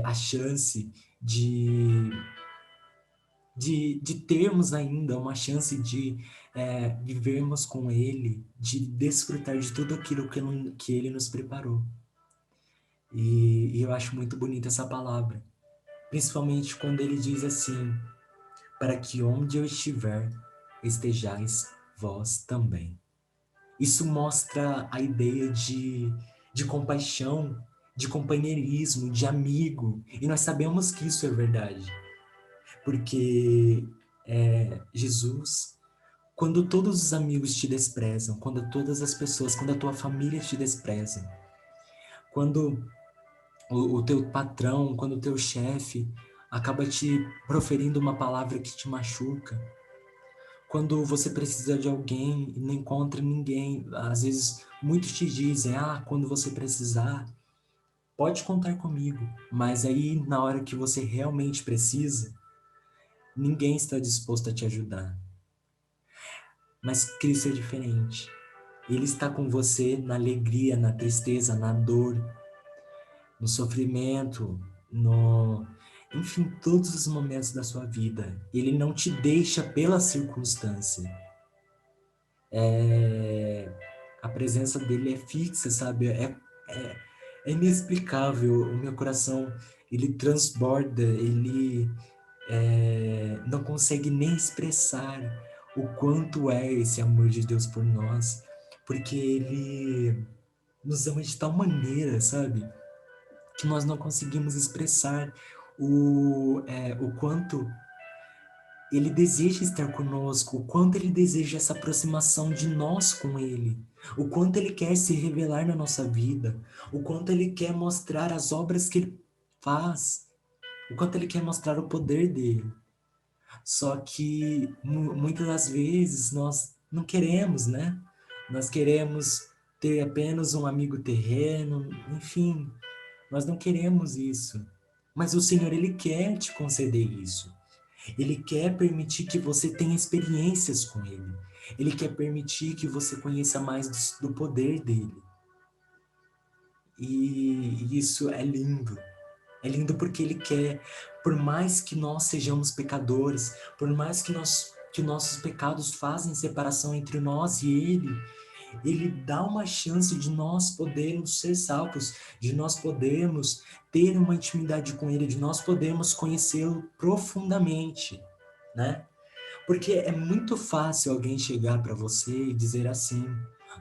a chance de, de termos ainda uma chance de vivermos com Ele, de desfrutar de tudo aquilo que Ele nos preparou. E eu acho muito bonita essa palavra, principalmente quando Ele diz assim, para que onde eu estiver, estejais vós também. Isso mostra a ideia de compaixão, de companheirismo, de amigo. E nós sabemos que isso é verdade. Porque Jesus, quando todos os amigos te desprezam, quando todas as pessoas, quando a tua família te desprezam, quando o teu patrão, quando o teu chefe acaba te proferindo uma palavra que te machuca, quando você precisa de alguém e não encontra ninguém, às vezes muitos te dizem, quando você precisar, pode contar comigo. Mas aí, na hora que você realmente precisa, ninguém está disposto a te ajudar. Mas Cristo é diferente. Ele está com você na alegria, na tristeza, na dor, no sofrimento, enfim, todos os momentos da sua vida. Ele não te deixa pela circunstância. A presença dele é fixa, sabe? É inexplicável. O meu coração, ele transborda, ele não consegue nem expressar o quanto é esse amor de Deus por nós, porque ele nos ama de tal maneira, sabe? Que nós não conseguimos expressar o quanto ele deseja estar conosco, o quanto ele deseja essa aproximação de nós com ele, o quanto ele quer se revelar na nossa vida, o quanto ele quer mostrar as obras que ele faz, o quanto ele quer mostrar o poder dele. Só que muitas das vezes nós não queremos, né? Nós queremos ter apenas um amigo terreno, enfim, nós não queremos isso. Mas o Senhor, Ele quer te conceder isso. Ele quer permitir que você tenha experiências com Ele. Ele quer permitir que você conheça mais do poder dele. E isso é lindo. É lindo porque Ele quer, por mais que nós sejamos pecadores, por mais que nossos pecados fazem separação entre nós e Ele dá uma chance de nós podermos ser salvos, de nós podermos ter uma intimidade com Ele, de nós podermos conhecê-lo profundamente, né? Porque é muito fácil alguém chegar para você e dizer assim,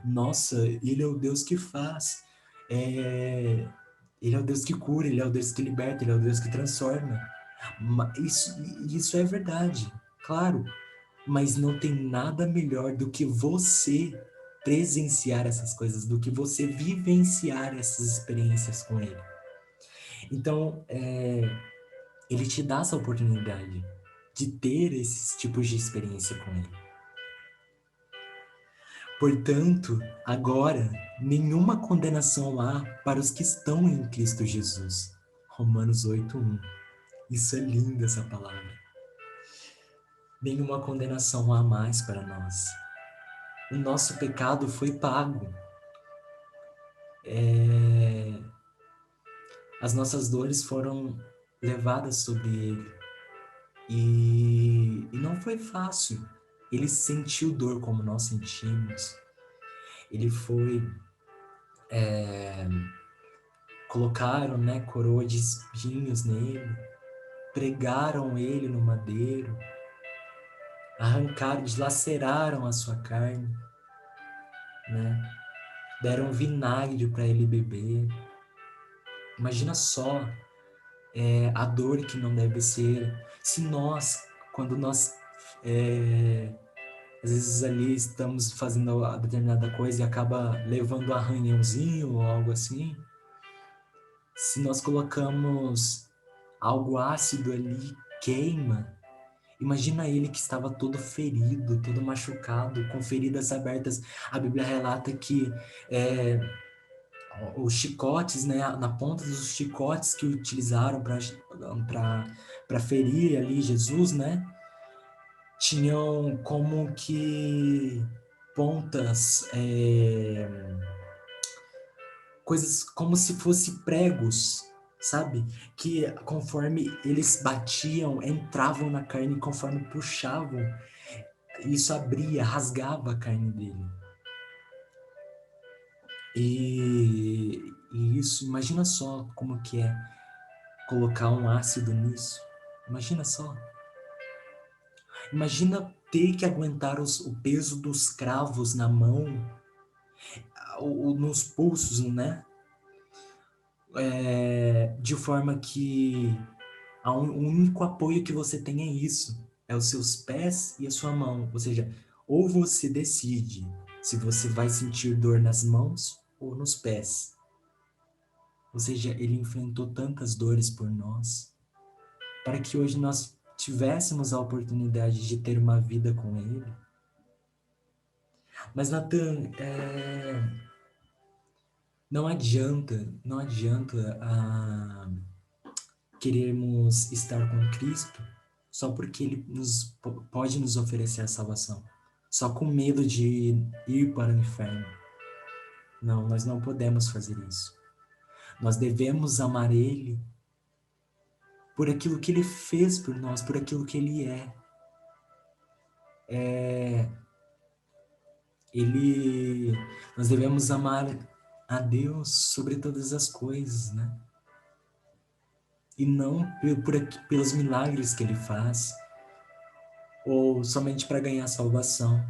nossa, Ele é o Deus que faz, Ele é o Deus que cura, Ele é o Deus que liberta, Ele é o Deus que transforma. Isso é verdade, claro, mas não tem nada melhor do que você presenciar essas coisas, do que você vivenciar essas experiências com Ele. Então, Ele te dá essa oportunidade de ter esses tipos de experiência com Ele. Portanto, agora, nenhuma condenação há para os que estão em Cristo Jesus. Romanos 8:1. Isso é lindo, essa palavra. Nenhuma condenação há mais para nós. O nosso pecado foi pago. As nossas dores foram levadas sobre ele. E não foi fácil. Ele sentiu dor como nós sentimos. Ele foi... colocaram, né, coroa de espinhos nele. Pregaram ele no madeiro. Arrancaram, deslaceraram a sua carne. Né? Deram vinagre para ele beber. Imagina só a dor que não deve ser. Se nós, quando nós às vezes ali estamos fazendo a determinada coisa e acaba levando um arranhãozinho ou algo assim, se nós colocamos algo ácido ali, queima. Imagina ele que estava todo ferido, todo machucado, com feridas abertas. A Bíblia relata que os chicotes, né, na ponta dos chicotes que utilizaram para para ferir ali Jesus, né? Tinham como que pontas, coisas como se fosse pregos, sabe? Que conforme eles batiam, entravam na carne, conforme puxavam, isso abria, rasgava a carne dele. E isso, imagina só como que é colocar um ácido nisso. Imagina só. Imagina ter que aguentar o peso dos cravos na mão, nos pulsos, né? De forma que o único apoio que você tem é isso. É os seus pés e a sua mão. Ou seja, ou você decide se você vai sentir dor nas mãos ou nos pés. Ou seja, ele enfrentou tantas dores por nós, para que hoje nós tivéssemos a oportunidade de ter uma vida com ele. Mas, Nathan, não adianta querermos estar com Cristo só porque ele pode nos oferecer a salvação, só com medo de ir para o inferno. Não, nós não podemos fazer isso. Nós devemos amar ele por aquilo que ele fez por nós, por aquilo que ele é. Nós devemos amar a Deus sobre todas as coisas, né? E não pelos milagres que ele faz, ou somente para ganhar salvação.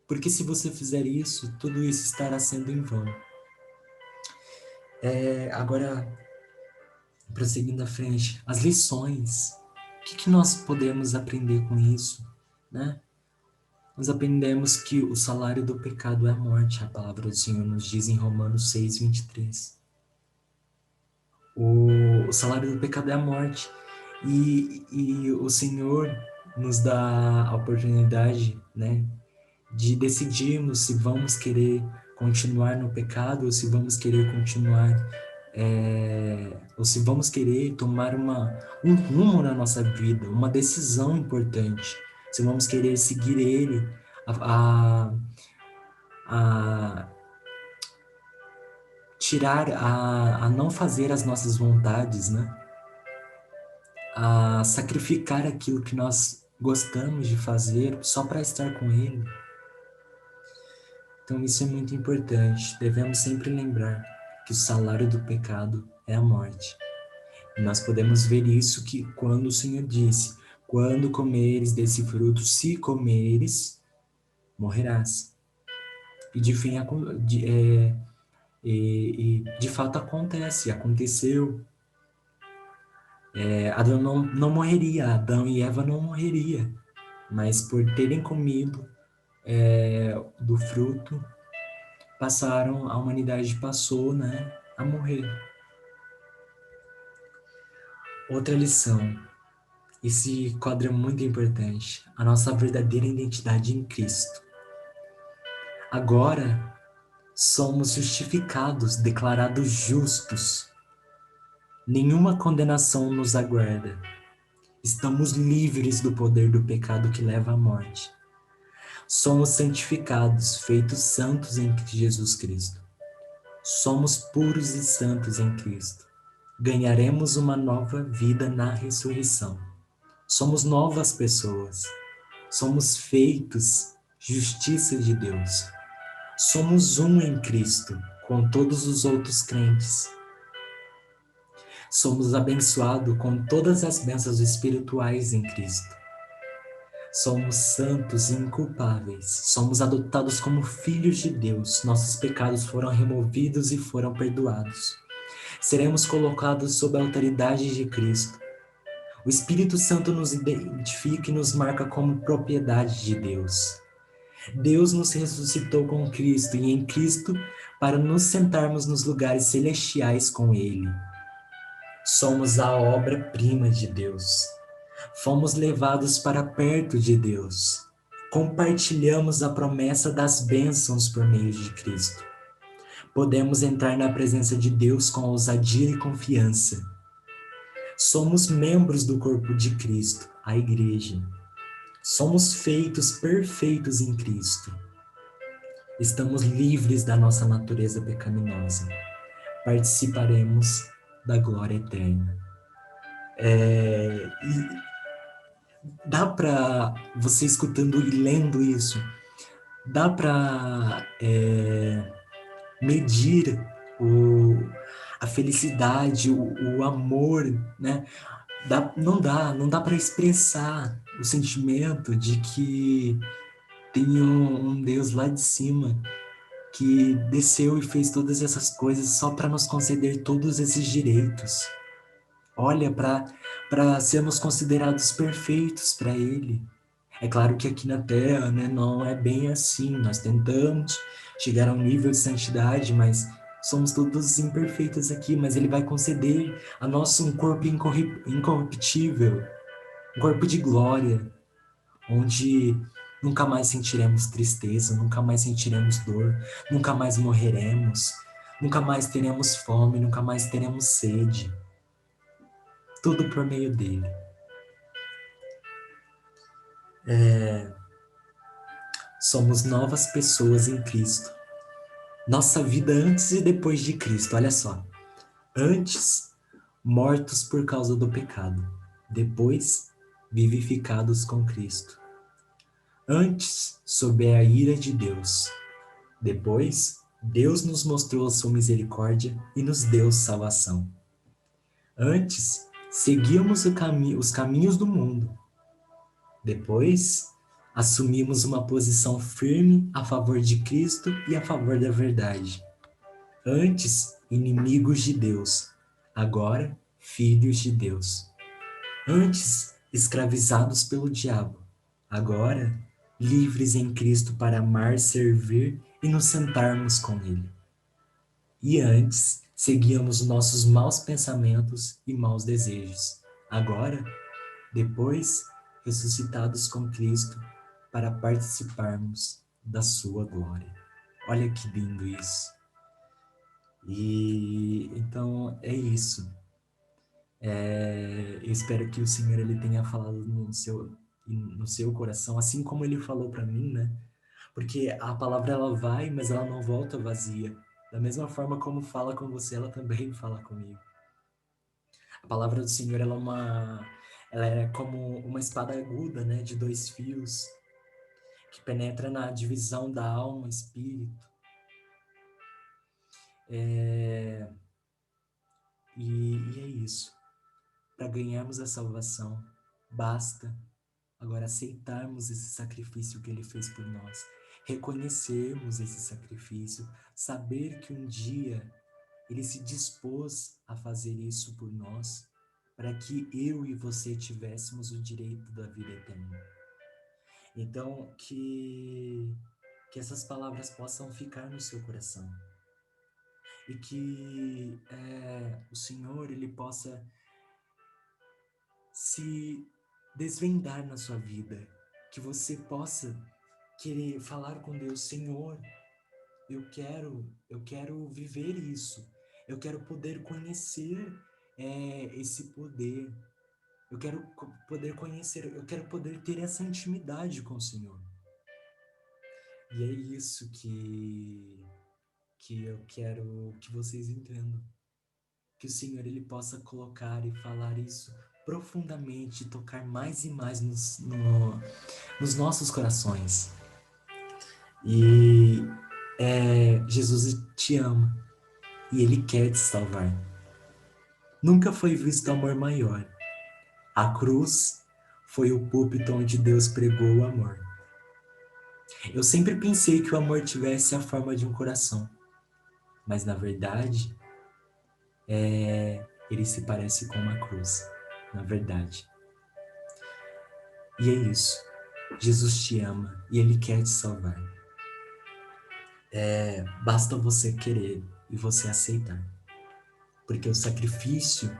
Porque se você fizer isso, tudo isso estará sendo em vão. Agora, prosseguindo à frente, as lições. O que nós podemos aprender com isso, né? Nós aprendemos que o salário do pecado é a morte. A palavra do Senhor nos diz em Romanos 6:23. O salário do pecado é a morte. E o Senhor nos dá a oportunidade, né, de decidirmos se vamos querer continuar no pecado ou se vamos querer continuar, ou se vamos querer tomar um rumo na nossa vida, uma decisão importante. Se vamos querer seguir Ele, a tirar, a não fazer as nossas vontades, né? A sacrificar aquilo que nós gostamos de fazer só para estar com Ele. Então isso é muito importante. Devemos sempre lembrar que o salário do pecado é a morte. E nós podemos ver isso que quando o Senhor disse: quando comeres desse fruto, se comeres, morrerás. E de fato aconteceu. Adão não morreria, Adão e Eva não morreria, mas por terem comido do fruto, a humanidade passou, né, a morrer. Outra lição, esse quadro é muito importante, a nossa verdadeira identidade em Cristo. Agora, somos justificados, declarados justos. Nenhuma condenação nos aguarda. Estamos livres do poder do pecado que leva à morte. Somos santificados, feitos santos em Jesus Cristo. Somos puros e santos em Cristo. Ganharemos uma nova vida na ressurreição. Somos novas pessoas. Somos feitos justiça de Deus. Somos um em Cristo, com todos os outros crentes. Somos abençoados com todas as bênçãos espirituais em Cristo. Somos santos e inculpáveis. Somos adotados como filhos de Deus. Nossos pecados foram removidos e foram perdoados. Seremos colocados sob a autoridade de Cristo. O Espírito Santo nos identifica e nos marca como propriedade de Deus. Deus nos ressuscitou com Cristo e em Cristo para nos sentarmos nos lugares celestiais com Ele. Somos a obra-prima de Deus. Fomos levados para perto de Deus. Compartilhamos a promessa das bênçãos por meio de Cristo. Podemos entrar na presença de Deus com ousadia e confiança. Somos membros do corpo de Cristo, a igreja. Somos feitos perfeitos em Cristo. Estamos livres da nossa natureza pecaminosa. Participaremos da glória eterna. E dá para, você escutando e lendo isso, dá para medir a felicidade, o amor, né? Não dá para expressar o sentimento de que tem um Deus lá de cima que desceu e fez todas essas coisas só para nos conceder todos esses direitos. Olha, para sermos considerados perfeitos para Ele. É claro que aqui na Terra, né, não é bem assim. Nós tentamos chegar a um nível de santidade, mas somos todos imperfeitos aqui. Mas Ele vai conceder a nós um corpo incorruptível, um corpo de glória, onde nunca mais sentiremos tristeza, nunca mais sentiremos dor, nunca mais morreremos, nunca mais teremos fome, nunca mais teremos sede. Tudo por meio dele. Somos novas pessoas em Cristo. Nossa vida antes e depois de Cristo, olha só. Antes, mortos por causa do pecado. Depois, vivificados com Cristo. Antes, sob a ira de Deus. Depois, Deus nos mostrou a sua misericórdia e nos deu salvação. Antes, seguíamos os caminhos do mundo. Depois, assumimos uma posição firme a favor de Cristo e a favor da verdade. Antes, inimigos de Deus. Agora, filhos de Deus. Antes, escravizados pelo diabo. Agora, livres em Cristo para amar, servir e nos sentarmos com Ele. E antes, seguíamos nossos maus pensamentos e maus desejos. Agora, depois, ressuscitados com Cristo para participarmos da sua glória. Olha que lindo isso. E então é isso. Eu espero que o Senhor ele tenha falado no seu coração, assim como ele falou para mim, né? Porque a palavra ela vai, mas ela não volta vazia. Da mesma forma como fala com você, ela também fala comigo. A palavra do Senhor ela é como uma espada aguda, né, de 2 fios, que penetra na divisão da alma e espírito. E é isso. Para ganharmos a salvação, basta agora aceitarmos esse sacrifício que Ele fez por nós, reconhecermos esse sacrifício, saber que um dia Ele se dispôs a fazer isso por nós, para que eu e você tivéssemos o direito da vida eterna. Então, que essas palavras possam ficar no seu coração e que o Senhor ele possa se desvendar na sua vida, que você possa querer falar com Deus, Senhor, eu quero viver isso, eu quero poder conhecer esse poder, eu quero poder conhecer, eu quero poder ter essa intimidade com o Senhor. E é isso que eu quero que vocês entendam. Que o Senhor ele possa colocar e falar isso profundamente, tocar mais e mais nos nossos corações. E Jesus te ama e Ele quer te salvar. Nunca foi visto amor maior. A cruz foi o púlpito onde Deus pregou o amor. Eu sempre pensei que o amor tivesse a forma de um coração, mas na verdade, ele se parece com uma cruz, na verdade. E é isso. Jesus te ama e Ele quer te salvar. Basta você querer e você aceitar. Porque o sacrifício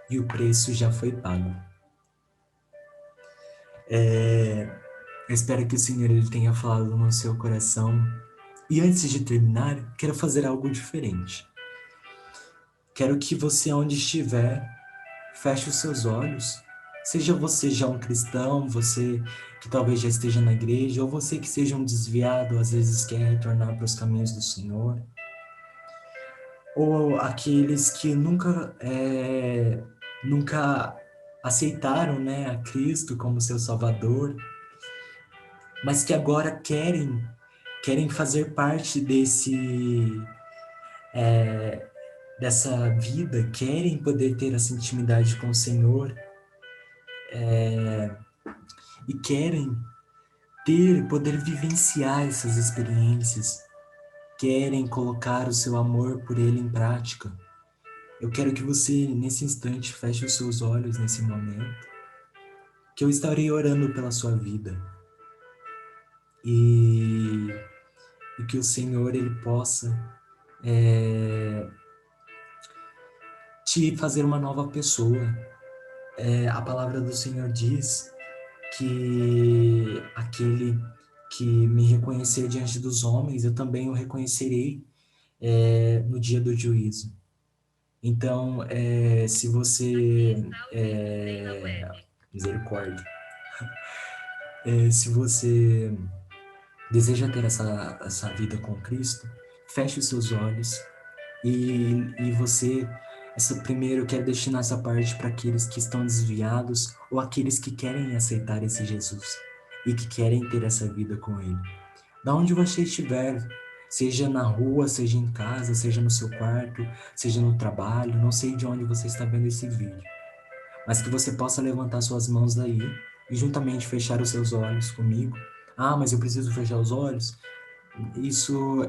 e o preço já foi pago. Eu espero que o Senhor ele tenha falado no seu coração. E antes de terminar, quero fazer algo diferente. Quero que você, onde estiver, feche os seus olhos. Seja você já um cristão, você que talvez já esteja na igreja, ou você que seja um desviado, às vezes quer retornar para os caminhos do Senhor, ou aqueles que nunca aceitaram, né, a Cristo como seu Salvador, mas que agora querem fazer parte dessa vida, querem poder ter essa intimidade com o Senhor, e querem poder vivenciar essas experiências, querem colocar o seu amor por Ele em prática. Eu quero que você, nesse instante, feche os seus olhos nesse momento, que eu estarei orando pela sua vida. E que o Senhor, Ele possa te fazer uma nova pessoa. A palavra do Senhor diz que aquele que me reconhecer diante dos homens, eu também o reconhecerei no dia do juízo. Então, se você... misericórdia. Se você deseja ter essa vida com Cristo, feche os seus olhos e você... Primeiro, eu quero destinar essa parte para aqueles que estão desviados ou aqueles que querem aceitar esse Jesus e que querem ter essa vida com Ele. Da onde você estiver, seja na rua, seja em casa, seja no seu quarto, seja no trabalho, não sei de onde você está vendo esse vídeo, mas que você possa levantar suas mãos daí e juntamente fechar os seus olhos comigo. Ah, mas eu preciso fechar os olhos? Isso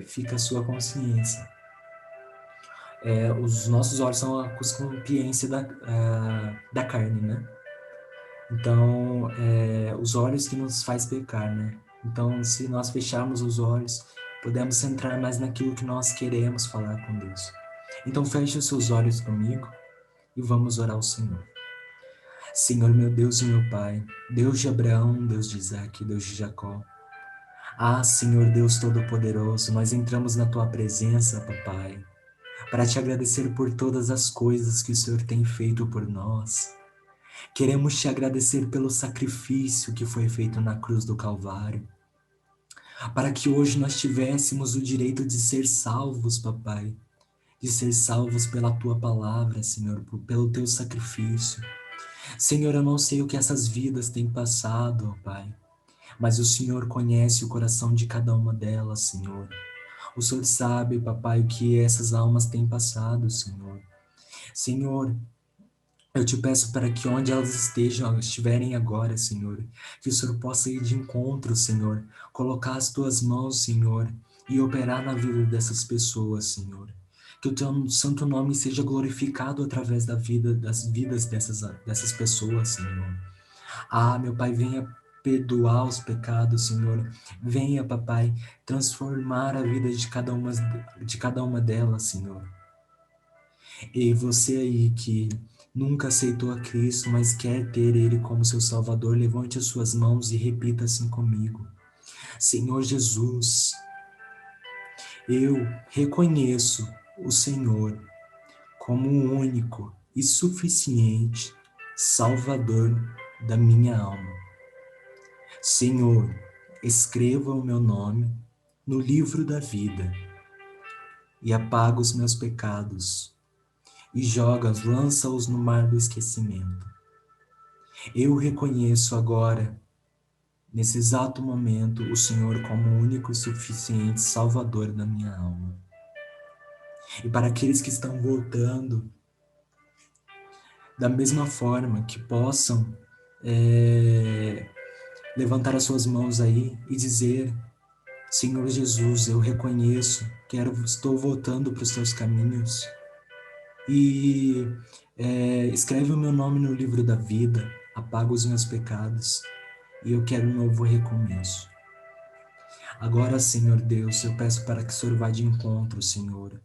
fica a sua consciência. Os nossos olhos são a concupiscência da carne, né? Então, os olhos que nos faz pecar, né? Então, se nós fecharmos os olhos, podemos centrar mais naquilo que nós queremos falar com Deus. Então, feche os seus olhos comigo e vamos orar ao Senhor. Senhor, meu Deus e meu Pai, Deus de Abraão, Deus de Isaac, Deus de Jacó. Ah, Senhor Deus Todo-Poderoso, nós entramos na Tua presença, Papai, para Te agradecer por todas as coisas que o Senhor tem feito por nós. Queremos Te agradecer pelo sacrifício que foi feito na cruz do Calvário, para que hoje nós tivéssemos o direito de ser salvos, Papai, de ser salvos pela Tua palavra, Senhor, pelo Teu sacrifício. Senhor, eu não sei o que essas vidas têm passado, ó Pai, mas o Senhor conhece o coração de cada uma delas, Senhor. O Senhor sabe, Papai, o que essas almas têm passado, Senhor. Senhor, eu te peço para que onde elas estiverem agora, Senhor, que o Senhor possa ir de encontro, Senhor, colocar as Tuas mãos, Senhor, e operar na vida dessas pessoas, Senhor. Que o Teu santo nome seja glorificado através das vidas dessas pessoas, Senhor. Ah, meu Pai, venha perdoar os pecados, Senhor. Venha, Papai, transformar a vida de cada uma delas, Senhor. E você aí que nunca aceitou a Cristo, mas quer ter Ele como seu Salvador, levante as suas mãos e repita assim comigo. Senhor Jesus, eu reconheço o Senhor como o único e suficiente Salvador da minha alma. Senhor, escreva o meu nome no livro da vida e apaga os meus pecados e lança-os no mar do esquecimento. Eu reconheço agora, nesse exato momento, o Senhor como o único e suficiente Salvador da minha alma. E para aqueles que estão voltando, da mesma forma que possam levantar as suas mãos aí e dizer: Senhor Jesus, eu reconheço, estou voltando para os teus caminhos e escreve o meu nome no livro da vida, apaga os meus pecados e eu quero um novo recomeço. Agora, Senhor Deus, eu peço para que o Senhor vá de encontro, Senhor.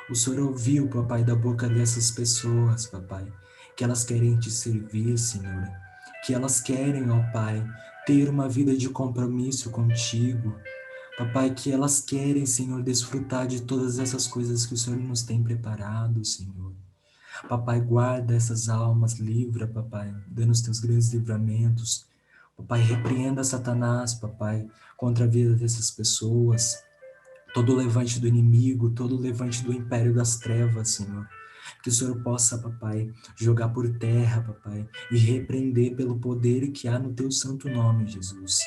O Senhor ouviu, Papai, da boca dessas pessoas, Papai, que elas querem te servir, Senhor, que elas querem, ó Pai, ter uma vida de compromisso contigo, Papai, que elas querem, Senhor, desfrutar de todas essas coisas que o Senhor nos tem preparado, Senhor. Papai, guarda essas almas, livra, papai, dando os teus grandes livramentos. Papai, repreenda Satanás, papai, contra a vida dessas pessoas. Todo o levante do inimigo, todo o levante do império das trevas, Senhor. Que o Senhor possa, papai, jogar por terra, papai, e repreender pelo poder que há no teu santo nome, Jesus.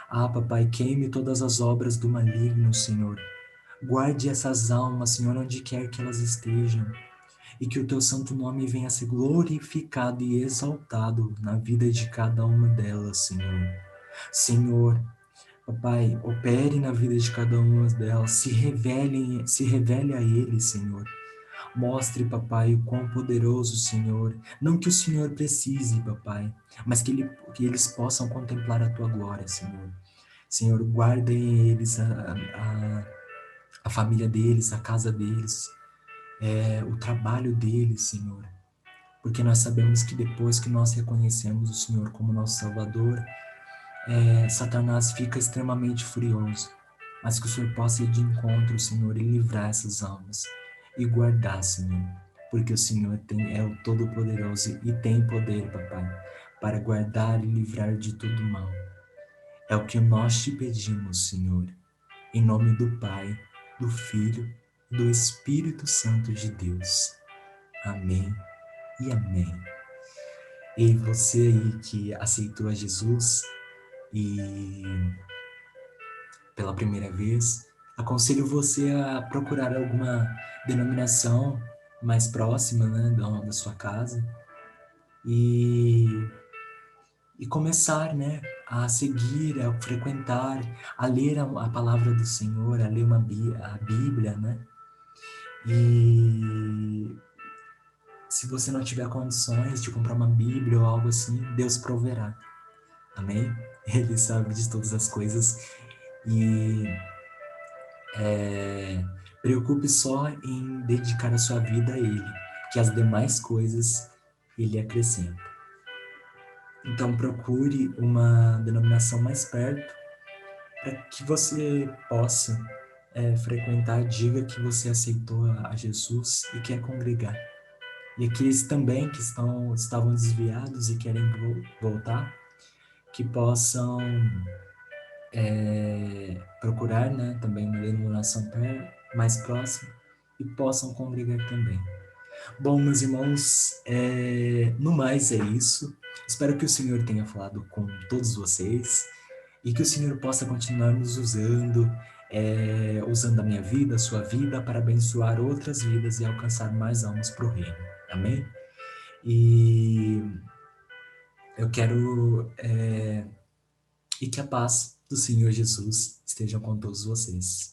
Ah, papai, queime todas as obras do maligno, Senhor. Guarde essas almas, Senhor, onde quer que elas estejam. E que o teu santo nome venha a ser glorificado e exaltado na vida de cada uma delas, Senhor. Senhor, papai, opere na vida de cada uma delas, se revele a eles, Senhor. Mostre, papai, o quão poderoso o Senhor. Não que o Senhor precise, papai, mas que eles possam contemplar a tua glória, Senhor. Senhor, guardem eles, a família deles, a casa deles, o trabalho deles, Senhor. Porque nós sabemos que depois que nós reconhecemos o Senhor como nosso Salvador, Satanás fica extremamente furioso. Mas que o Senhor possa ir de encontro, Senhor, e livrar essas almas. E guardar, Senhor. Porque o Senhor é o Todo-Poderoso e tem poder, papai, para guardar e livrar de todo mal. É o que nós te pedimos, Senhor. Em nome do Pai, do Filho e do Espírito Santo de Deus. Amém e amém. E você aí que aceitou a Jesus e pela primeira vez, aconselho você a procurar alguma denominação mais próxima, né, da sua casa e, e começar, né, a seguir, a frequentar, a ler a palavra do Senhor, a ler a Bíblia, né? E se você não tiver condições de comprar uma Bíblia ou algo assim, Deus proverá. Amém? Ele sabe de todas as coisas e preocupe só em dedicar a sua vida a Ele, que as demais coisas Ele acrescenta. Então procure uma denominação mais perto para que você possa frequentar, diga que você aceitou a Jesus e quer congregar. E aqueles também que estavam desviados e querem voltar, que possam procurar, né, também uma denominação mais próxima e possam congregar também. Bom, meus irmãos, no mais é isso. Espero que o Senhor tenha falado com todos vocês e que o Senhor possa continuar nos usando, usando a minha vida, a sua vida, para abençoar outras vidas e alcançar mais almas para o reino. Amém? E eu quero e que a paz do Senhor Jesus esteja com todos vocês.